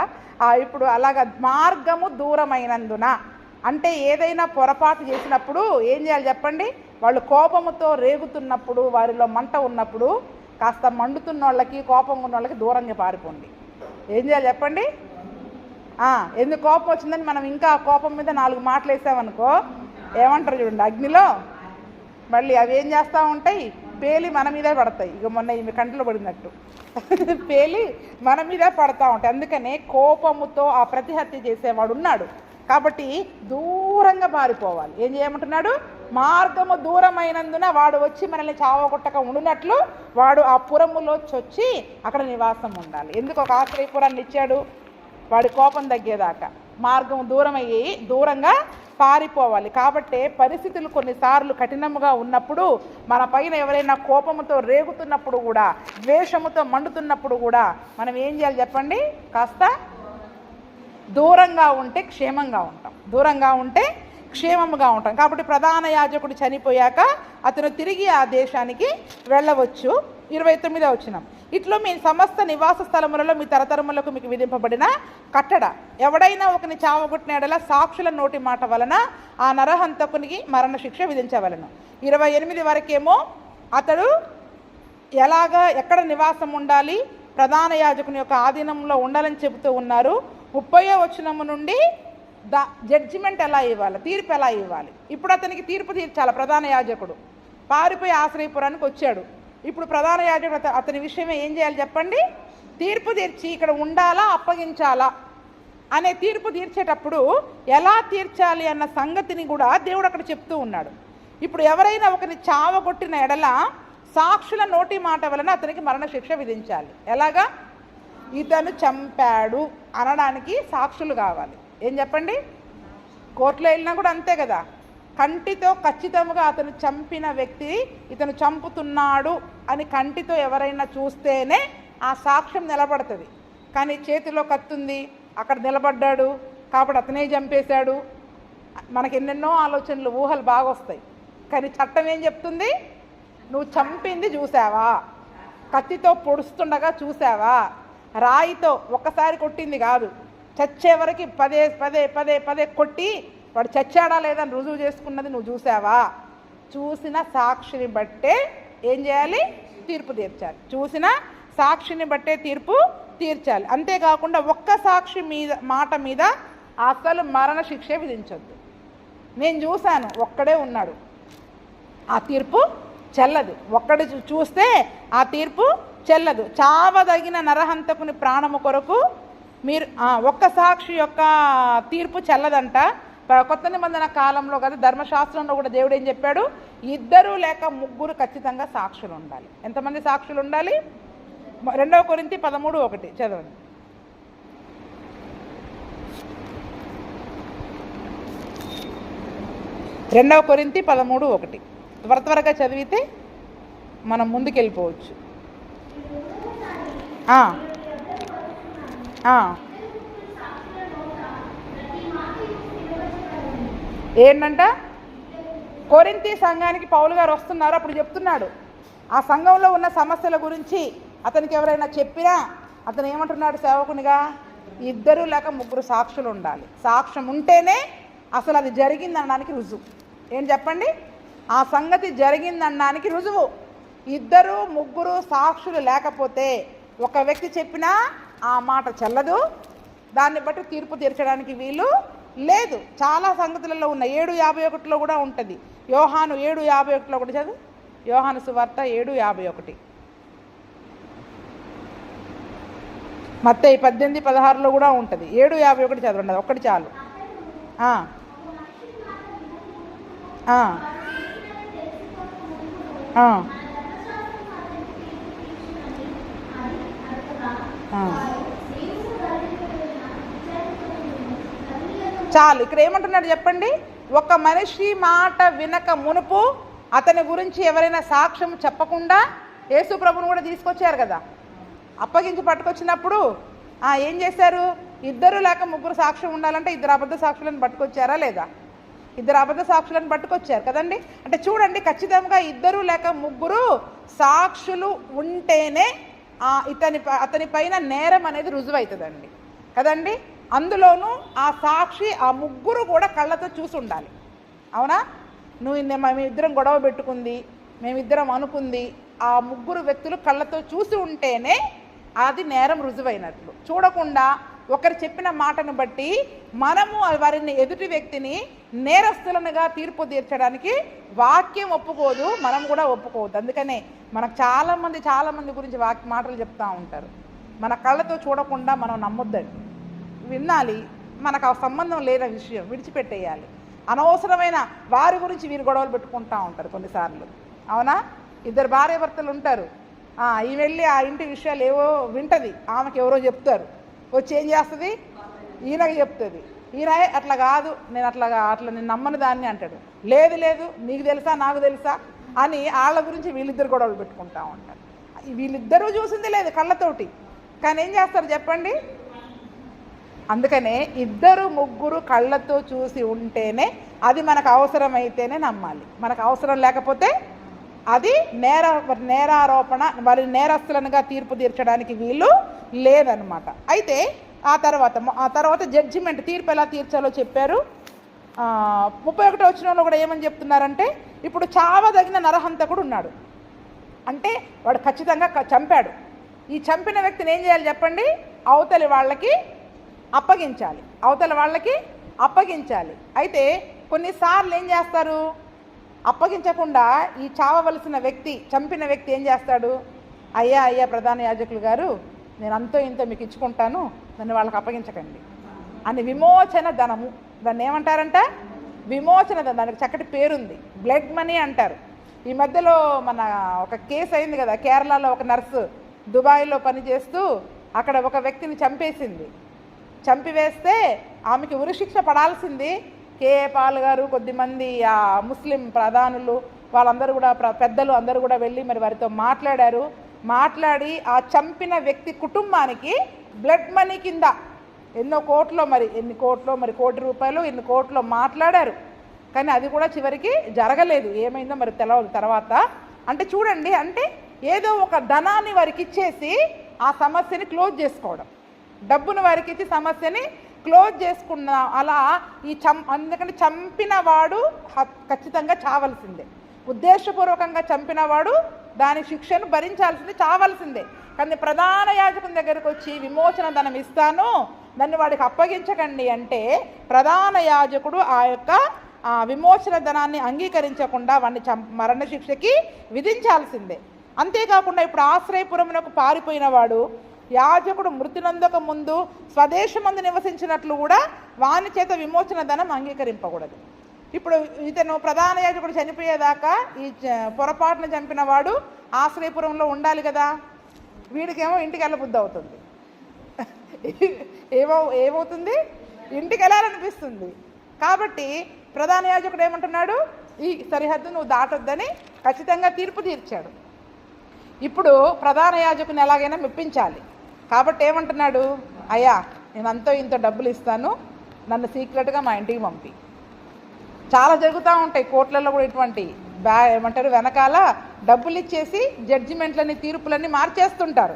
ఇప్పుడు అలాగా మార్గము దూరమైనందున అంటే ఏదైనా పొరపాటు చేసినప్పుడు ఏం చేయాలి చెప్పండి? వాళ్ళు కోపముతో రేగుతున్నప్పుడు, వారిలో మంట ఉన్నప్పుడు కాస్త మండుతున్న వాళ్ళకి, కోపం ఉన్న వాళ్ళకి దూరంగా పారిపోండి. ఏం చేయాలి చెప్పండి? ఎందుకు కోపం వచ్చిందని మనం ఇంకా కోపం మీద 4 మాటలు వేసామనుకో ఏమంటారు చూడండి, అగ్నిలో మళ్ళీ అవి ఏం చేస్తూ ఉంటాయి, పేలి మన మీదే పడతాయి. ఇక మొన్న ఈమె కంట్లో పడినట్టు పేలి మన మీదే పడతా ఉంటాయి. అందుకనే కోపముతో ఆ ప్రతిహత్య చేసేవాడు ఉన్నాడు కాబట్టి దూరంగా పారిపోవాలి. ఏం చేయమంటున్నాడు? మార్గము దూరమైనందున వాడు వచ్చి మనల్ని చావగొట్టక ఉండినట్లు వాడు ఆ పురములో చొచ్చి అక్కడ నివాసం ఉండాలి. ఎందుకు ఒక ఆశ్రయపురాన్ని ఇచ్చాడు? వాడి కోపం తగ్గేదాకా మార్గం దూరమయ్యి దూరంగా పారిపోవాలి. కాబట్టి పరిస్థితులు కొన్నిసార్లు కఠినముగా ఉన్నప్పుడు, మన పైన ఎవరైనా కోపముతో రేగుతున్నప్పుడు కూడా, ద్వేషముతో మండుతున్నప్పుడు కూడా మనం ఏం చేయాలి చెప్పండి? కాస్త దూరంగా ఉంటే క్షేమంగా ఉంటాం, దూరంగా ఉంటే క్షేమముగా ఉంటాం. కాబట్టి ప్రధాన యాజకుడు చనిపోయాక అతను తిరిగి ఆ దేశానికి వెళ్ళవచ్చు. 29వ వచనం, ఇట్లో మీ సమస్త నివాస స్థలములలో మీ తరతరములకు మీకు విధింపబడిన కట్టడ, ఎవడైనా ఒకని చావగొట్టిన ఎడల సాక్షుల నోటి మాట వలన ఆ నరహంతకునికి మరణ శిక్ష విధించవలను. 28 వరకేమో అతడు ఎక్కడ నివాసం ఉండాలి, ప్రధాన యాజకుని యొక్క ఆధీనంలో ఉండాలని చెబుతూ ఉన్నారు. 30వ వచనము నుండి జడ్జిమెంట్ ఎలా ఇవ్వాలి, తీర్పు ఎలా ఇవ్వాలి. ఇప్పుడు అతనికి తీర్పు తీర్చాలి. ప్రధాన యాజకుడు పారిపోయి ఆశ్రయపురానికి వచ్చాడు. ఇప్పుడు ప్రధాన యాజకుడు అతని విషయమే ఏం చేయాలి చెప్పండి? తీర్పు తీర్చి ఇక్కడ ఉండాలా అప్పగించాలా అనే తీర్పు తీర్చేటప్పుడు ఎలా తీర్చాలి అన్న సంగతిని కూడా దేవుడు అక్కడ చెప్తూ ఉన్నాడు. ఇప్పుడు ఎవరైనా ఒకరిని చావగొట్టిన ఎడల సాక్షుల నోటి మాట వలన అతనికి మరణ శిక్ష విధించాలి. ఎలాగా? ఇతను చంపాడు అనడానికి సాక్షులు కావాలి. ఏం చెప్పండి? కోర్టులో వెళ్ళినా కూడా అంతే కదా, కంటితో ఖచ్చితంగా అతను చంపిన వ్యక్తి ఇతను చంపుతున్నాడు అని కంటితో ఎవరైనా చూస్తేనే ఆ సాక్ష్యం నిలబడుతుంది. కానీ చేతిలో కత్తుంది, అక్కడ నిలబడ్డాడు కాబట్టి అతనే చంపేశాడు, మనకి ఎన్నెన్నో ఆలోచనలు ఊహలు బాగా వస్తాయి. కానీ చట్టం ఏం చెప్తుంది? నువ్వు చంపింది చూసావా, కత్తితో పొడుస్తుండగా చూసావా, రాయితో ఒక్కసారి కొట్టింది కాదు, చచ్చే వరకు పదే పదే పదే పదే కొట్టి వాడు చచ్చాడా లేదని రుజువు చేసుకున్నది నువ్వు చూసావా? చూసిన సాక్షిని బట్టే ఏం చేయాలి? తీర్పు తీర్చాలి. చూసిన సాక్షిని బట్టే తీర్పు తీర్చాలి. అంతేకాకుండా ఒక్క సాక్షి మీద మాట మీద అసలు మరణ శిక్ష విధించొద్దు. నేను చూశాను, ఒక్కడే ఉన్నాడు, ఆ తీర్పు చెల్లదు. ఒక్కడి చూస్తే ఆ తీర్పు చెల్లదు. చావదగిన నరహంతకుని ప్రాణము కొరకు మీరు ఒక్క సాక్షి యొక్క తీర్పు చెల్లదంట. కొత్త నిబంధన కాలంలో కదా, ధర్మశాస్త్రంలో కూడా దేవుడు ఏం చెప్పాడు? 2 లేక 3 ఖచ్చితంగా సాక్షులు ఉండాలి. ఎంతమంది సాక్షులు ఉండాలి? 2 కొరింథీ 13:1 చదవండి. 2 కొరింథీ 13:1 త్వరగా చదివితే మనం ముందుకెళ్ళిపోవచ్చు. ఏంటంట? కొరింథీ సంఘానికి పౌలు గారు వస్తున్నారు, అప్పుడు చెప్తున్నాడు ఆ సంఘంలో ఉన్న సమస్యల గురించి. అతనికి ఎవరైనా చెప్పినా అతను ఏమంటున్నాడు సేవకునిగా? 2 లేక 3 సాక్షులు ఉండాలి. సాక్ష్యం ఉంటేనే అసలు అది జరిగిందనడానికి రుజువు. ఏం చెప్పండి? ఆ సంగతి జరిగిందనడానికి రుజువు. 2, 3 సాక్షులు లేకపోతే ఒక వ్యక్తి చెప్పినా ఆ మాట చెల్లదు, దాన్ని బట్టి తీర్పు తీర్చడానికి వీలు లేదు. చాలా సంగతులలో ఉన్న 7:51 కూడా ఉంటుంది. యోహాను 7:51 కూడా చదువు. యోహాను సువార్త 7:51. మత్తయి 18:16 కూడా ఉంటుంది. 7:51 చదవండి, ఒక్కటి చాలు. చాలు. ఇక్కడ ఏమంటున్నాడు చెప్పండి? ఒక మనిషి మాట వినక మునుపు అతని గురించి ఎవరైనా సాక్ష్యం చెప్పకుండా యేసు ప్రభువును కూడా తీసుకొచ్చారు కదా, అప్పగించి పట్టుకొచ్చినప్పుడు ఏం చేశారు? 2 లేక 3 సాక్ష్యం ఉండాలంటే 2 అబద్ధ సాక్షులను పట్టుకొచ్చారా లేదా? 2 అబద్ధ సాక్షులను పట్టుకొచ్చారు కదండి. అంటే చూడండి, ఖచ్చితంగా 2 లేక 3 సాక్షులు ఉంటేనే అతని పైన నేరం అనేది రుజువు అవుతుందండి కదండి. అందులోనూ ఆ సాక్షి ఆ 3 కూడా కళ్ళతో చూసి ఉండాలి. అవునా? మేమిద్దరం గొడవ పెట్టుకుంది, మేమిద్దరం అనుకుంది, ఆ 3 వ్యక్తులు కళ్ళతో చూసి ఉంటేనే అది నేరం రుజువైనట్లు. చూడకుండా ఒకరు చెప్పిన మాటను బట్టి మనము వారిని ఎదుటి వ్యక్తిని నేరస్తులనుగా తీర్పు తీర్చడానికి వాక్యం ఒప్పుకోదు, మనం కూడా ఒప్పుకోవద్దు. అందుకనే మనకు చాలామంది గురించి మాటలు చెప్తూ ఉంటారు. మన కళ్ళతో చూడకుండా మనం నమ్మొద్దండి, వినాలి. మనకు ఆ సంబంధం లేని విషయం విడిచిపెట్టేయాలి. అనవసరమైన వారి గురించి వీరు గొడవలు పెట్టుకుంటూ ఉంటారు కొన్నిసార్లు. అవునా? 2 భార్యాభర్తలు ఉంటారు, ఈ వెళ్ళి ఆ ఇంటి విషయాలు ఏవో వింటది, ఆమెకి ఎవరో చెప్తారు, వచ్చి ఏం చేస్తుంది? ఈయనకి చెప్తుంది. ఈయన అట్లా కాదు, నేను అట్లా నేను నమ్మని దాన్ని అంటాడు. లేదు నీకు తెలుసా నాకు తెలుసా అని వాళ్ళ గురించి వీళ్ళిద్దరు గొడవలు పెట్టుకుంటూ ఉంటారు. వీళ్ళిద్దరూ చూసింది లేదు కళ్ళతోటి, కానీ ఏం చేస్తారు చెప్పండి? అందుకనే 2, 3 కళ్ళతో చూసి ఉంటేనే అది మనకు అవసరమైతేనే నమ్మాలి. మనకు అవసరం లేకపోతే అది నేరారోపణ, వారి నేరస్తులనుగా తీర్పు తీర్చడానికి వీలు లేదనమాట. అయితే ఆ తర్వాత జడ్జిమెంట్, తీర్పు ఎలా తీర్చాలో చెప్పారు. 31వ వచనంలో కూడా ఏమని చెప్తున్నారంటే, ఇప్పుడు చావదగిన నరహంతకుడు ఉన్నాడు అంటే వాడు ఖచ్చితంగా చంపాడు. ఈ చంపిన వ్యక్తిని ఏం చేయాలి చెప్పండి? అవతలి వాళ్ళకి అప్పగించాలి. అయితే కొన్నిసార్లు ఏం చేస్తారు? అప్పగించకుండా ఈ చావవలసిన వ్యక్తి, చంపిన వ్యక్తి ఏం చేస్తాడు? అయ్యా ప్రధాన యాజకులు గారు, నేను అంతో ఇంతో మీకు ఇచ్చుకుంటాను, నన్ను వాళ్ళకి అప్పగించకండి అని విమోచన ధనము, దాన్ని ఏమంటారంట? విమోచన ధనం. దానికి చక్కటి పేరుంది, బ్లడ్ మనీ అంటారు. ఈ మధ్యలో మన ఒక కేసు అయింది కదా, కేరళలో ఒక నర్సు దుబాయ్లో పనిచేస్తూ అక్కడ ఒక వ్యక్తిని చంపేసింది. చంపివేస్తే ఆమెకి ఉరిశిక్ష పడాల్సింది, కేఏ పాల్ గారు, కొద్దిమంది ఆ ముస్లిం ప్రధానులు వాళ్ళందరూ కూడా పెద్దలు అందరూ కూడా వెళ్ళి మరి వారితో మాట్లాడి ఆ చంపిన వ్యక్తి కుటుంబానికి బ్లడ్ మనీ కింద ఎన్ని కోట్లో కోటి రూపాయలు ఎన్ని కోట్లో మాట్లాడారు. కానీ అది కూడా చివరికి జరగలేదు. ఏమైందో మరి తెలవదు తర్వాత. అంటే చూడండి, అంటే ఏదో ఒక ధనాన్ని వారికి ఇచ్చేసి ఆ సమస్యని క్లోజ్ చేసుకోవడం, డబ్బును వారికి ఇచ్చి సమస్యని క్లోజ్ చేసుకున్న అలా అందుకని చంపిన వాడు ఖచ్చితంగా చావలసిందే. ఉద్దేశపూర్వకంగా చంపిన వాడు దాని శిక్షను భరించాల్సిందే, చావాల్సిందే. కానీ ప్రధాన యాజకుని దగ్గరకు వచ్చి విమోచన ధనం ఇస్తాను, దాన్ని వాడికి అప్పగించకండి అంటే ప్రధాన యాజకుడు ఆ యొక్క విమోచన ధనాన్ని అంగీకరించకుండా వాడిని మరణశిక్షకి విధించాల్సిందే. అంతేకాకుండా ఇప్పుడు ఆశ్రయపురమునకు పారిపోయిన వాడు యాజకుడు మృతి నొందక ముందు స్వదేశమందు నివసించినట్లు కూడా వాని చేత విమోచన ధనం అంగీకరింపకూడదు. ఇప్పుడు ఇతను ప్రధాన యాజకుడు చనిపోయేదాకా ఈ పొరపాటును చంపిన వాడు ఆశ్రయపురంలో ఉండాలి కదా. వీడికేమో ఇంటికి వెళ్ళబుద్ధి అవుతుంది, ఏమవుతుంది, ఇంటికి వెళ్ళాలనిపిస్తుంది. కాబట్టి ప్రధాన యాజకుడు ఏమంటున్నాడు, ఈ సరిహద్దు నువ్వు దాటొద్దని ఖచ్చితంగా తీర్పు తీర్చాడు. ఇప్పుడు ప్రధాన యాజకుని ఎలాగైనా మెప్పించాలి. కాబట్టి ఏమంటున్నాడు, అయ్యా నేను అంతో ఇంత డబ్బులు ఇస్తాను, నన్ను సీక్రెట్గా మా ఇంటికి పంపి. చాలా జరుగుతూ ఉంటాయి కోర్టులలో కూడా ఇటువంటి ఏమంటారు, వెనకాల డబ్బులు ఇచ్చేసి జడ్జిమెంట్లని తీర్పులన్నీ మార్చేస్తుంటారు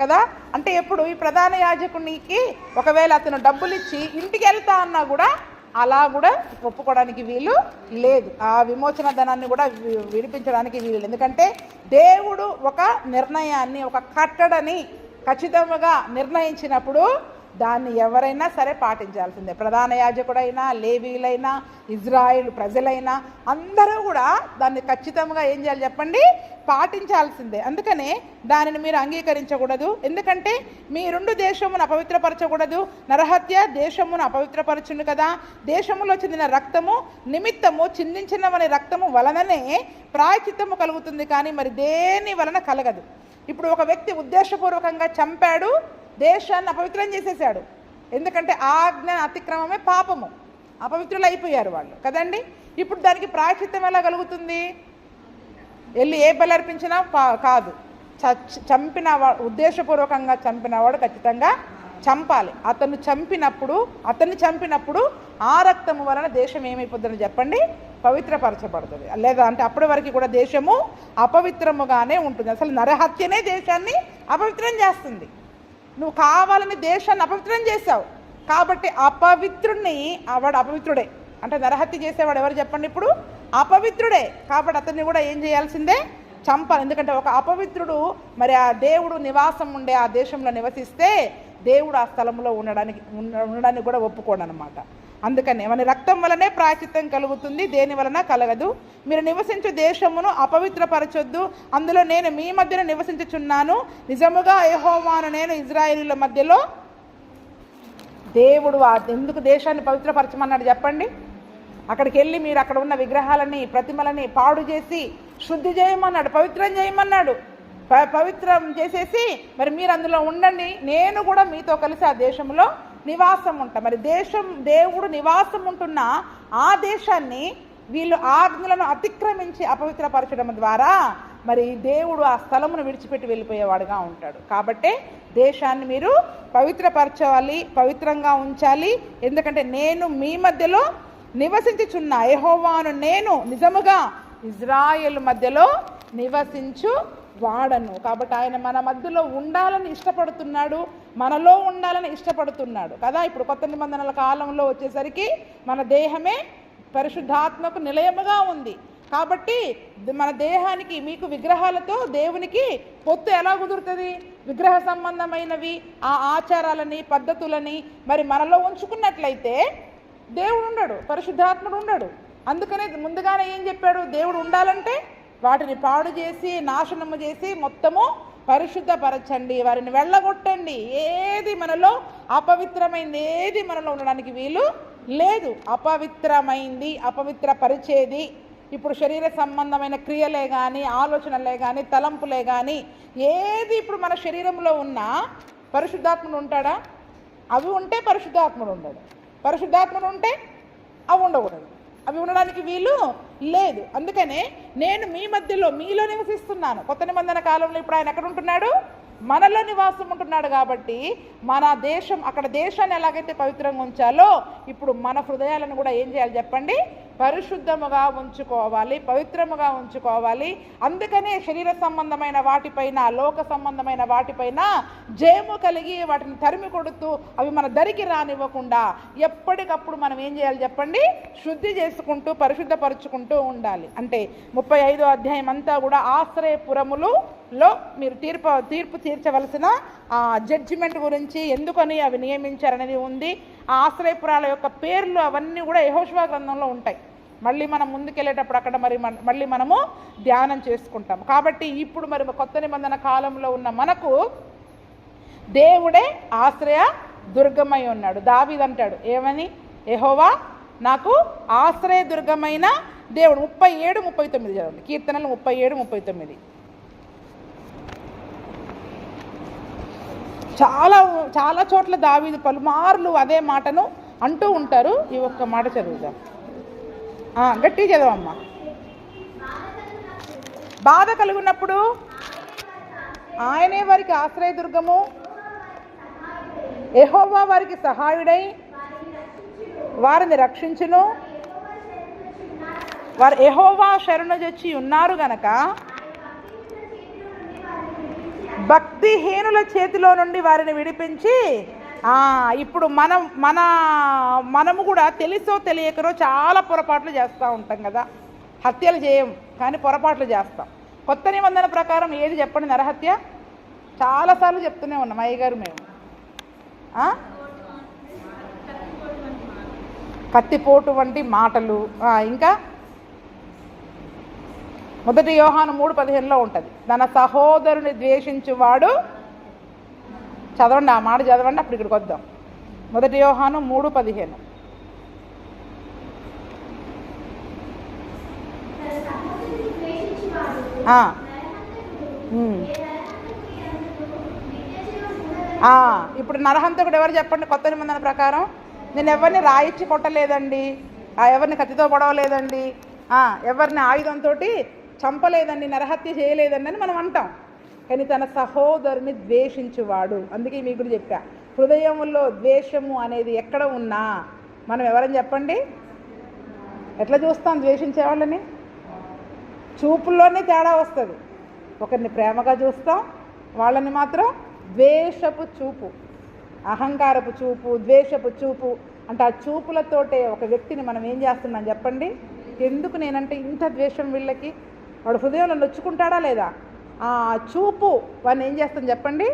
కదా. అంటే ఎప్పుడు ఈ ప్రధాన యాజకునికి ఒకవేళ అతను డబ్బులు ఇచ్చి ఇంటికి వెళ్తా అన్నా కూడా అలా కూడా ఒప్పుకోవడానికి వీలు లేదు, ఆ విమోచన ధనాన్ని కూడా విడిపించడానికి వీలు. ఎందుకంటే దేవుడు ఒక నిర్ణయాన్ని, ఒక కట్టడని ఖచ్చితంగా నిర్ణయించినప్పుడు దాన్ని ఎవరైనా సరే పాటించాల్సిందే. ప్రధాన యాజకుడైనా, లేవీలైనా, ఇజ్రాయిల్ ప్రజలైనా అందరూ కూడా దాన్ని ఖచ్చితంగా ఏం చేయాలి చెప్పండి, పాటించాల్సిందే. అందుకనే దానిని మీరు అంగీకరించకూడదు. ఎందుకంటే మీ రెండు దేశమును అపవిత్రపరచకూడదు. నరహత్య దేశమును అపవిత్రపరచును కదా. దేశములో చెందిన రక్తము నిమిత్తము చిందించినవని రక్తము వలననే ప్రాయచిత్తము కలుగుతుంది, కానీ మరి దేని వలన కలగదు. ఇప్పుడు ఒక వ్యక్తి ఉద్దేశపూర్వకంగా చంపాడు, దేశాన్ని అపవిత్రం చేసేసాడు. ఎందుకంటే ఆజ్ఞ అతిక్రమమే పాపము, అపవిత్రులు అయిపోయారు వాళ్ళు కదండి. ఇప్పుడు దానికి ప్రాయశ్చిత్తం ఎలా కలుగుతుంది? వెళ్ళి ఏ బలి అర్పించినా కాదు, ఉద్దేశపూర్వకంగా చంపినవాడు ఖచ్చితంగా చంపాలి. అతన్ని చంపినప్పుడు ఆ రక్తము వలన దేశం ఏమైపోతుందని చెప్పండి, పవిత్రపరచబడుతుంది. లేదా అంటే అప్పటి వరకు కూడా దేశము అపవిత్రముగానే ఉంటుంది. అసలు నరహత్యనే దేశాన్ని అపవిత్రం చేస్తుంది. నువ్వు కావాలని దేశాన్ని అపవిత్రం చేశావు కాబట్టి అపవిత్రుడిని, వాడు అపవిత్రుడే. అంటే నరహత్య చేసేవాడు ఎవరు చెప్పండి, ఇప్పుడు అపవిత్రుడే. కాబట్టి అతన్ని కూడా ఏం చేయాల్సిందే, చంపాలి. ఎందుకంటే ఒక అపవిత్రుడు మరి ఆ దేవుడు నివాసం ఉండే ఆ దేశంలో నివసిస్తే దేవుడు ఆ స్థలంలో ఉండడానికి కూడా ఒప్పుకోడు అనమాట. అందుకని మన రక్తం వలనే ప్రాయశ్చిత్తం కలుగుతుంది, దేని వలన కలగదు. మీరు నివసించు దేశమును అపవిత్రపరచొద్దు, అందులో నేను మీ మధ్యన నివసించుచున్నాను. నిజముగా యెహోవాను నేను ఇజ్రాయేలీల మధ్యలో. దేవుడు ఎందుకు దేశాన్ని పవిత్రపరచమన్నాడు చెప్పండి? అక్కడికి వెళ్ళి మీరు అక్కడ ఉన్న విగ్రహాలని, ప్రతిమలని పాడు చేసి శుద్ధి చేయమన్నాడు, పవిత్రం చేయమన్నాడు. పవిత్రం చేసేసి మరి మీరు అందులో ఉండండి, నేను కూడా మీతో కలిసి ఆ దేశంలో నివాసం ఉంటా. మరి దేవుడు నివాసం ఉంటున్న ఆ దేశాన్ని వీళ్ళు ఆజ్ఞలను అతిక్రమించి అపవిత్రపరచడం ద్వారా మరి దేవుడు ఆ స్థలమును విడిచిపెట్టి వెళ్ళిపోయేవాడుగా ఉంటాడు. కాబట్టే దేశాన్ని మీరు పవిత్రపరచాలి, పవిత్రంగా ఉంచాలి. ఎందుకంటే నేను మీ మధ్యలో నివసించుచున్న యెహోవాను నేను నిజముగా ఇజ్రాయేలు మధ్యలో నివసించు వాడను. కాబట్టి ఆయన మన మధ్యలో ఉండాలని ఇష్టపడుతున్నాడు, మనలో ఉండాలని ఇష్టపడుతున్నాడు కదా. ఇప్పుడు కొత్త నిబంధనల కాలంలో వచ్చేసరికి మన దేహమే పరిశుద్ధాత్మకు నిలయముగా ఉంది. కాబట్టి మన దేహానికి మీకు విగ్రహాలతో దేవునికి పొత్తు ఎలా కుదురుతుంది? విగ్రహ సంబంధమైనవి ఆ ఆచారాలని, పద్ధతులని మరి మనలో ఉంచుకున్నట్లయితే దేవుడు ఉండడు, పరిశుద్ధాత్ముడు ఉండడు. అందుకనే ముందుగానే ఏం చెప్పాడు, దేవుడు ఉండాలంటే వాటిని పాడు చేసి నాశనము చేసి మొత్తము పరిశుద్ధపరచండి, వారిని వెళ్ళగొట్టండి. ఏది మనలో అపవిత్రమైంది ఏది మనలో ఉండడానికి వీలు లేదు. అపవిత్రమైంది, అపవిత్రపరిచేది ఇప్పుడు శరీర సంబంధమైన క్రియలే కానీ, ఆలోచనలే కానీ, తలంపులే కానీ ఏది ఇప్పుడు మన శరీరంలో ఉన్నా పరిశుద్ధాత్ముడు ఉంటాడా? అవి ఉంటే పరిశుద్ధాత్ముడు ఉండడు. పరిశుద్ధాత్ముడు ఉంటే అవి ఉండకూడదు, అవి ఉండడానికి వీలు లేదు. అందుకనే నేను మీ మధ్యలో మీలో నివసిస్తున్నాను. కొత్త నిబంధన కాలంలో ఇప్పుడు ఆయన ఎక్కడ ఉంటున్నాడు? మనలో నివాసం ఉంటున్నాడు. కాబట్టి మన దేశం, అక్కడ దేశాన్ని ఎలాగైతే పవిత్రంగా ఉంచాలో ఇప్పుడు మన హృదయాలను కూడా ఏం చేయాలి చెప్పండి? పరిశుద్ధముగా ఉంచుకోవాలి, పవిత్రముగా ఉంచుకోవాలి. అందుకనే శరీర సంబంధమైన వాటిపైన, లోక సంబంధమైన వాటిపైన జయము కలిగి వాటిని తరిమి కొడుతూ అవి మన దరికి రానివ్వకుండా ఎప్పటికప్పుడు మనం ఏం చేయాలి చెప్పండి? శుద్ధి చేసుకుంటూ పరిశుద్ధపరుచుకుంటూ ఉండాలి. అంటే 35వ అధ్యాయం అంతా కూడా ఆశ్రయపురములలో మీరు తీర్పు తీర్చవలసిన జడ్జిమెంట్ గురించి, ఎందుకని అవి నియమించారనేది ఉంది. ఆ ఆశ్రయపురాల యొక్క పేర్లు అవన్నీ కూడా యెహోషువ గ్రంథంలో ఉంటాయి. మళ్ళీ మనం ముందుకెళ్ళేటప్పుడు అక్కడ మళ్ళీ మనము ధ్యానం చేసుకుంటాం. కాబట్టి ఇప్పుడు మరి కొత్త నిబంధన కాలంలో ఉన్న మనకు దేవుడే ఆశ్రయ దుర్గమై ఉన్నాడు. దావీదు అంటాడు ఏమని? యెహోవా నాకు ఆశ్రయ దుర్గమైన దేవుడు. 37-39 చదవండి. కీర్తనలు 37-39. చాలా చోట్ల దావీదు పలుమార్లు అదే మాటను అంటూ ఉంటారు. ఈ ఒక్క మాట చదువుదాం. గట్టి చదవమ్మా. బాధ కలుగున్నప్పుడు ఆయనే వారికి ఆశ్రయదుర్గము, యెహోవా వారికి సహాయుడై వారిని రక్షించును. వారు యెహోవా శరణుజొచ్చి ఉన్నారు గనక భక్తిహీనుల చేతిలో నుండి వారిని విడిపించి. ఇప్పుడు మనము కూడా తెలుసో తెలియకరో చాలా పొరపాట్లు చేస్తూ ఉంటాం కదా. హత్యలు చేయం కానీ పొరపాట్లు చేస్తాం. కొత్త నిబంధన ప్రకారం ఏది చెప్పండి? నరహత్య. చాలాసార్లు చెప్తూనే ఉన్నాం అయ్యగారు మేము. కత్తిపోటు వంటి మాటలు. ఇంకా 1 యోహాను 3:15లో ఉంటుంది, తన సహోదరుని ద్వేషించువాడు. చదవండి, ఆ మాట చదవండి, అప్పుడు ఇక్కడికి వద్దాం. 1 యోహాను 3:15. ఇప్పుడు నరహంతకుడు ఎవరు చెప్పండి? కొత్త నిబంధన ప్రకారం నేను ఎవరిని రాయిచ్చి కొట్టలేదండి, ఎవరిని కత్తితో పొడవలేదండి, ఎవరిని ఆయుధంతో చంపలేదండి, నరహత్య చేయలేదండి అని మనం అంటాం. కానీ తన సహోదరుని ద్వేషించువాడు. అందుకే మీకు కూడా చెప్పా, హృదయంలో ద్వేషము అనేది ఎక్కడ ఉన్నా మనం ఎవరని చెప్పండి? ఎట్లా చూస్తాం ద్వేషించే వాళ్ళని? చూపుల్లోనే తేడా వస్తుంది. ఒకరిని ప్రేమగా చూస్తాం, వాళ్ళని మాత్రం ద్వేషపు చూపు, అహంకారపు చూపు, ద్వేషపు చూపు. అంటే ఆ చూపులతోటే ఒక వ్యక్తిని మనం ఏం చేస్తున్నాం చెప్పండి? ఎందుకు నేనంటే ఇంత ద్వేషం వీళ్ళకి? వాడు హృదయంలో నొచ్చుకుంటాడా లేదా? ఆ చూపు వాడిని ఏం చేస్తుంది చెప్పండి?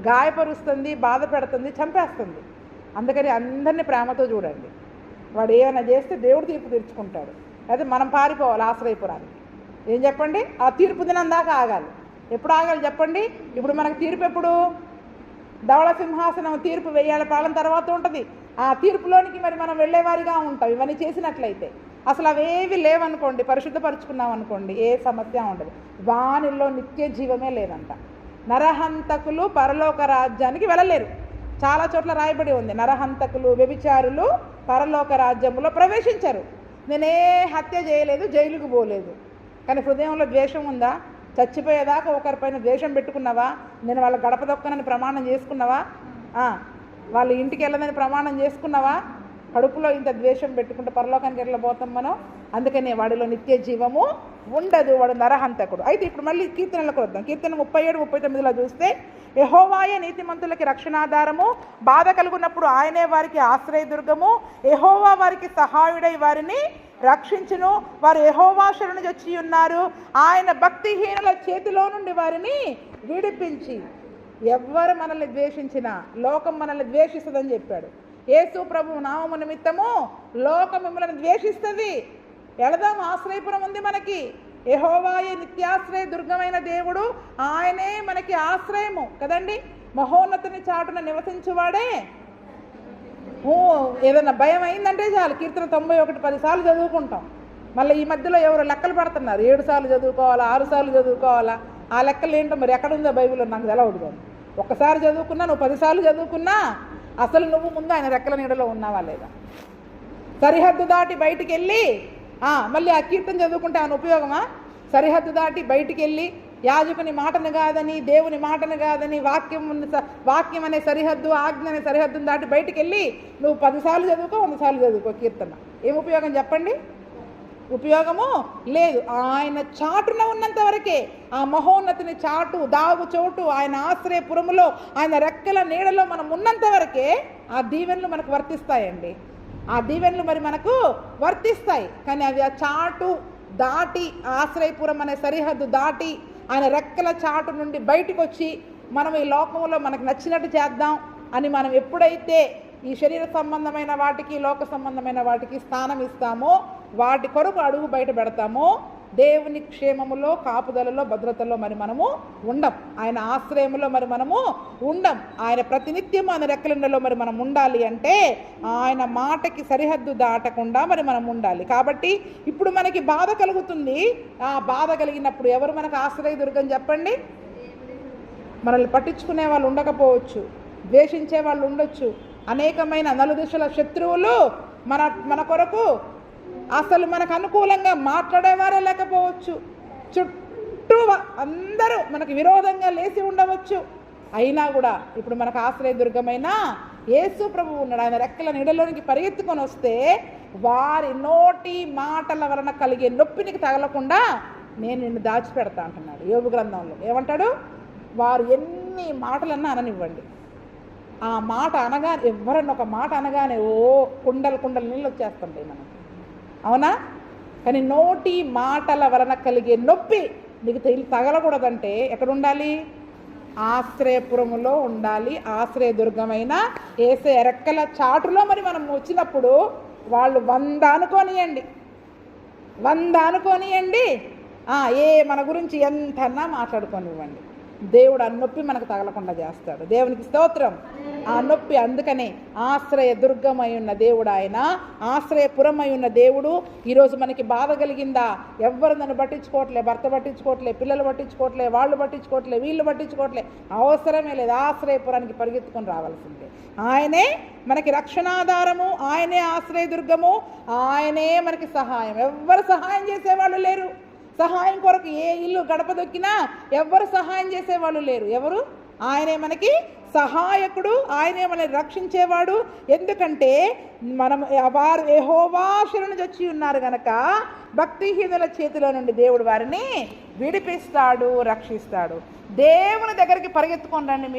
గాయపరుస్తుంది, బాధ పెడుతుంది, చంపేస్తుంది. అందుకని అందరినీ ప్రేమతో చూడండి. వాడు ఏమైనా చేస్తే దేవుడు తీర్పు తీర్చుకుంటాడు. అయితే మనం పారిపోవాలి ఆశ్రయపురానికి. ఏం చెప్పండి? ఆ తీర్పు దినం దాకా ఆగాలి. ఎప్పుడు ఆగాలి చెప్పండి? ఇప్పుడు మనకు తీర్పు ఎప్పుడు? ధవళ సింహాసనం తీర్పు వేయాలి పాలన తర్వాత ఉంటుంది. ఆ తీర్పులోనికి మరి మనం వెళ్ళేవారిగా ఉంటాం ఇవన్నీ చేసినట్లయితే. అసలు అవేవి లేవనుకోండి, పరిశుద్ధపరుచుకున్నాం అనుకోండి, ఏ సమస్య ఉండదు. వానిలో నిత్య జీవమే లేదంట. నరహంతకులు పరలోక రాజ్యానికి వెళ్ళలేరు. చాలా చోట్ల రాయబడి ఉంది, నరహంతకులు వ్యభిచారులు పరలోక రాజ్యంలో ప్రవేశించరు. నేనే హత్య చేయలేదు, జైలుకు పోలేదు. కానీ హృదయంలో ద్వేషం ఉందా? చచ్చిపోయేదాకా ఒకరిపైన ద్వేషం పెట్టుకున్నావా? నేను వాళ్ళ గడప దొక్కనని ప్రమాణం చేసుకున్నావా? వాళ్ళ ఇంటికి వెళ్ళదని ప్రమాణం చేసుకున్నావా? కడుపులో ఇంత ద్వేషం పెట్టుకుంటే పరలోకానికి ఎట్లా పోతాం మనం? అందుకనే వాడిలో నిత్య జీవము ఉండదు, వాడు నరహంతకుడు. అయితే ఇప్పుడు మళ్ళీ కీర్తనలకు వద్దాం. కీర్తన 37-39లో చూస్తే, యెహోవాయే నీతిమంతులకి రక్షణాధారము, బాధ కలుగున్నప్పుడు ఆయనే వారికి ఆశ్రయదుర్గము, యెహోవా వారికి సహాయుడై వారిని రక్షించును. వారు యెహోవా శరణుజొచ్చి ఉన్నారు, ఆయన భక్తిహీనుల చేతిలో నుండి వారిని విడిపించి. ఎవ్వరు మనల్ని ద్వేషించినా లోకం మనల్ని ద్వేషిస్తుందని చెప్పాడు. యేసు ప్రభు నామము నిమిత్తము లోకం మిమ్మల్ని ద్వేషిస్తుంది. వెళదాం, ఆశ్రయపురం ఉంది మనకి. యెహోవాయే నిత్యాశ్రయ దుర్గమైన దేవుడు, ఆయనే మనకి ఆశ్రయము కదండి. మహోన్నతుని చాటున నివసించువాడే. ఏదైనా భయం అయిందంటే చాలు, కీర్తన 91 10 సార్లు చదువుకుంటాం. మళ్ళీ ఈ మధ్యలో ఎవరు లెక్కలు పడుతున్నారు, 7 సార్లు చదువుకోవాలా, 6 సార్లు చదువుకోవాలా. ఆ లెక్కలు ఏంటో మరి ఎక్కడుందో బైబిల్లో నాకు తెలవదు. కానీ ఒక్కసారి చదువుకున్నా, నువ్వు 10 సార్లు చదువుకున్నా, అసలు నువ్వు ముందు ఆయన రెక్కల నీడలో ఉన్నావా లేదా? సరిహద్దు దాటి బయటికి వెళ్ళి మళ్ళీ ఆ కీర్తన చదువుకుంటే ఆయన ఉపయోగమా? సరిహద్దు దాటి బయటికి వెళ్ళి యాజకుని మాటను కాదని, దేవుని మాటను కాదని, వాక్యం అనే సరిహద్దు, ఆజ్ఞ అనే సరిహద్దును దాటి బయటికి వెళ్ళి నువ్వు 10 సార్లు చదువుకో, 100 సార్లు చదువుకో కీర్తన, ఏం ఉపయోగం చెప్పండి? ఉపయోగము లేదు. ఆయన చాటున ఉన్నంత వరకే, ఆ మహోన్నతిని చాటు, దాగు చోటు, ఆయన ఆశ్రయపురములో, ఆయన రెక్కల నీడలో మనం ఉన్నంత వరకే ఆ దీవెనలు మనకు వర్తిస్తాయండి. ఆ దీవెనలు మరి మనకు వర్తిస్తాయి. కానీ అవి ఆ చాటు దాటి, ఆశ్రయపురం అనే సరిహద్దు దాటి, ఆయన రెక్కల చాటు నుండి బయటకు వచ్చి మనం ఈ లోకంలో మనకు నచ్చినట్టు చేద్దాం అని మనం ఎప్పుడైతే ఈ శరీర సంబంధమైన వాటికి, లోక సంబంధమైన వాటికి స్థానం ఇస్తామో, వాటి కొరకు అడుగు బయట పెడతామో, దేవుని క్షేమములో, కాపుదలలో, భద్రతలో మరి మనము ఉండం. ఆయన ఆశ్రయములో మరి మనము ఉండం. ఆయన ప్రతినిత్యం ఆయన రెక్కలండలో మరి మనం ఉండాలి అంటే ఆయన మాటకి సరిహద్దు దాటకుండా మరి మనం ఉండాలి. కాబట్టి ఇప్పుడు మనకి బాధ కలుగుతుంది. ఆ బాధ కలిగినప్పుడు ఎవరు మనకు ఆశ్రయదుర్గం చెప్పండి? మనల్ని పట్టించుకునే వాళ్ళు ఉండకపోవచ్చు, ద్వేషించే వాళ్ళు ఉండొచ్చు, అనేకమైన నలుదిశల శత్రువులు మన కొరకు అసలు మనకు అనుకూలంగా మాట్లాడేవారే లేకపోవచ్చు, చుట్టూ అందరూ మనకు విరోధంగా లేచి ఉండవచ్చు. అయినా కూడా ఇప్పుడు మనకు ఆశ్రయదుర్గమైన యేసు ప్రభువు ఉన్నాడు. ఆయన రెక్కల నీడలోనికి పరిగెత్తుకొని వస్తే వారి నోటి మాటల వలన కలిగే నొప్పినికి తగలకుండా నేను నిన్ను దాచిపెడతా అంటున్నాడు యోబు గ్రంథంలో. ఏమంటాడు? వారు ఎన్ని మాటలన్నా అననివ్వండి, ఆ మాట అనగానే, ఎవరన్నా ఒక మాట అనగానే కుండలు నీళ్ళు వచ్చేస్తుంటాయి మనకు, అవునా? కానీ నోటి మాటల వలన కలిగే నొప్పి నీకు తగలకూడదంటే ఎక్కడ ఉండాలి? ఆశ్రయపురములో ఉండాలి. ఆశ్రయదుర్గమైన యేసయ్య రెక్కల చాటులో మరి మనం వచ్చినప్పుడు వాళ్ళు 100 అనుకోనియండి, మన గురించి ఎంతన్నా మాట్లాడుకోనివ్వండి, దేవుడు ఆ నొప్పి మనకు తగలకుండా చేస్తాడు. దేవునికి స్తోత్రం. ఆ నొప్పి అందుకనే ఆశ్రయ దుర్గమై ఉన్న దేవుడు ఆయన, ఆశ్రయపురమై ఉన్న దేవుడు. ఈరోజు మనకి బాధ కలిగిందా? ఎవ్వరు నన్ను పట్టించుకోవట్లే, భర్త పట్టించుకోవట్లే, పిల్లలు పట్టించుకోవట్లే, వాళ్ళు పట్టించుకోవట్లే, వీళ్ళు పట్టించుకోవట్లే, అవసరమే లేదు. ఆశ్రయపురానికి పరిగెత్తుకొని రావాల్సిందే. ఆయనే మనకి రక్షణాధారము, ఆయనే ఆశ్రయదుర్గము, ఆయనే మనకి సహాయం. ఎవ్వరు సహాయం చేసేవాళ్ళు లేరు. సహాయం కొరకు ఏ ఇల్లు గడప దొక్కినా ఎవ్వరు సహాయం చేసేవాళ్ళు లేరు. ఎవరు? ఆయనే మనకి సహాయకుడు, ఆయనే మనల్ని రక్షించేవాడు. ఎందుకంటే మనం వారు యెహోవా శరణు వచ్చి ఉన్నారు కనుక భక్తిహీనుల చేతిలో నుండి దేవుడు వారిని విడిపిస్తాడు, రక్షిస్తాడు. దేవుని దగ్గరికి పరిగెత్తుకొని రండి.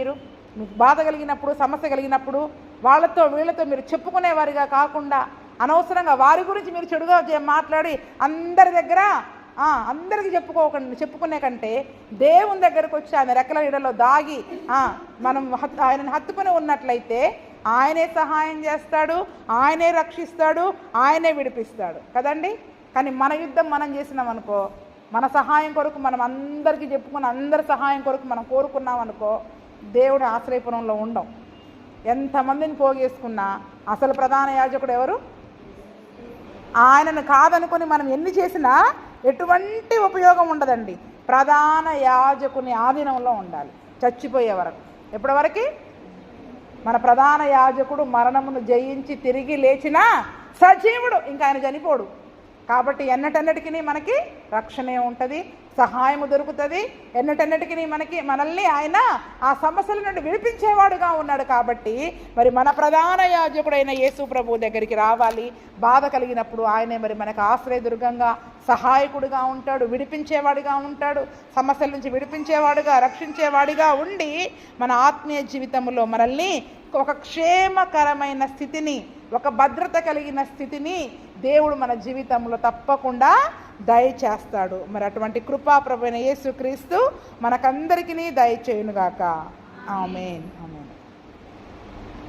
మీకు బాధ కలిగినప్పుడు, సమస్య కలిగినప్పుడు వాళ్ళతో వీళ్ళతో మీరు చెప్పుకునేవారిగా కాకుండా అనవసరంగా వారి గురించి మీరు చెడుగా మాట్లాడి అందరి దగ్గర అందరికీ చెప్పుకునే కంటే దేవుని దగ్గరకు వచ్చి ఆయన రెక్కల నీడలో దాగి మనం ఆయనను హత్తుకుని ఉన్నట్లయితే ఆయనే సహాయం చేస్తాడు, ఆయనే రక్షిస్తాడు, ఆయనే విడిపిస్తాడు కదండి. కానీ మన యుద్ధం మనం చేసినాం అనుకో, మన సహాయం కొరకు మనం అందరికీ చెప్పుకుని అందరి సహాయం కొరకు మనం కోరుకున్నాం అనుకో, దేవుడి ఆశ్రయపురంలో ఉండం. ఎంతమందిని పోగేసుకున్నా అసలు ప్రధాన యాజకుడు ఎవరు? ఆయనను కాదనుకొని మనం ఎన్ని చేసినా ఎటువంటి ఉపయోగం ఉండదండి. ప్రధాన యాజకుని ఆధీనంలో ఉండాలి చచ్చిపోయే వరకు. ఎప్పటి వరకు? మన ప్రధాన యాజకుడు మరణమును జయించి తిరిగి లేచిన సజీవుడు, ఇంకా ఆయన చనిపోడు. కాబట్టి ఎన్నటన్నిటికీ మనకి రక్షణే ఉంటుంది, సహాయము దొరుకుతుంది. ఎన్నటన్నిటికీ మనల్ని ఆయన ఆ సమస్యల నుండి విడిపించేవాడుగా ఉన్నాడు. కాబట్టి మరి మన ప్రధాన యాజకుడైన యేసు ప్రభు దగ్గరికి రావాలి. బాధ కలిగినప్పుడు ఆయనే మరి మనకు ఆశ్రయదుర్గంగా, సహాయకుడిగా ఉంటాడు, విడిపించేవాడిగా ఉంటాడు, సమస్యల నుంచి విడిపించేవాడుగా, రక్షించేవాడిగా ఉండి మన ఆత్మీయ జీవితంలో మనల్ని ఒక క్షేమకరమైన స్థితిని, ఒక భద్రత కలిగిన స్థితిని దేవుడు మన జీవితంలో తప్పకుండా దయచేస్తాడు. మరి అటువంటి కృపాప్రభువైన యేసుక్రీస్తు మనకందరికీ దయచేయునుగాక. ఆమేన్.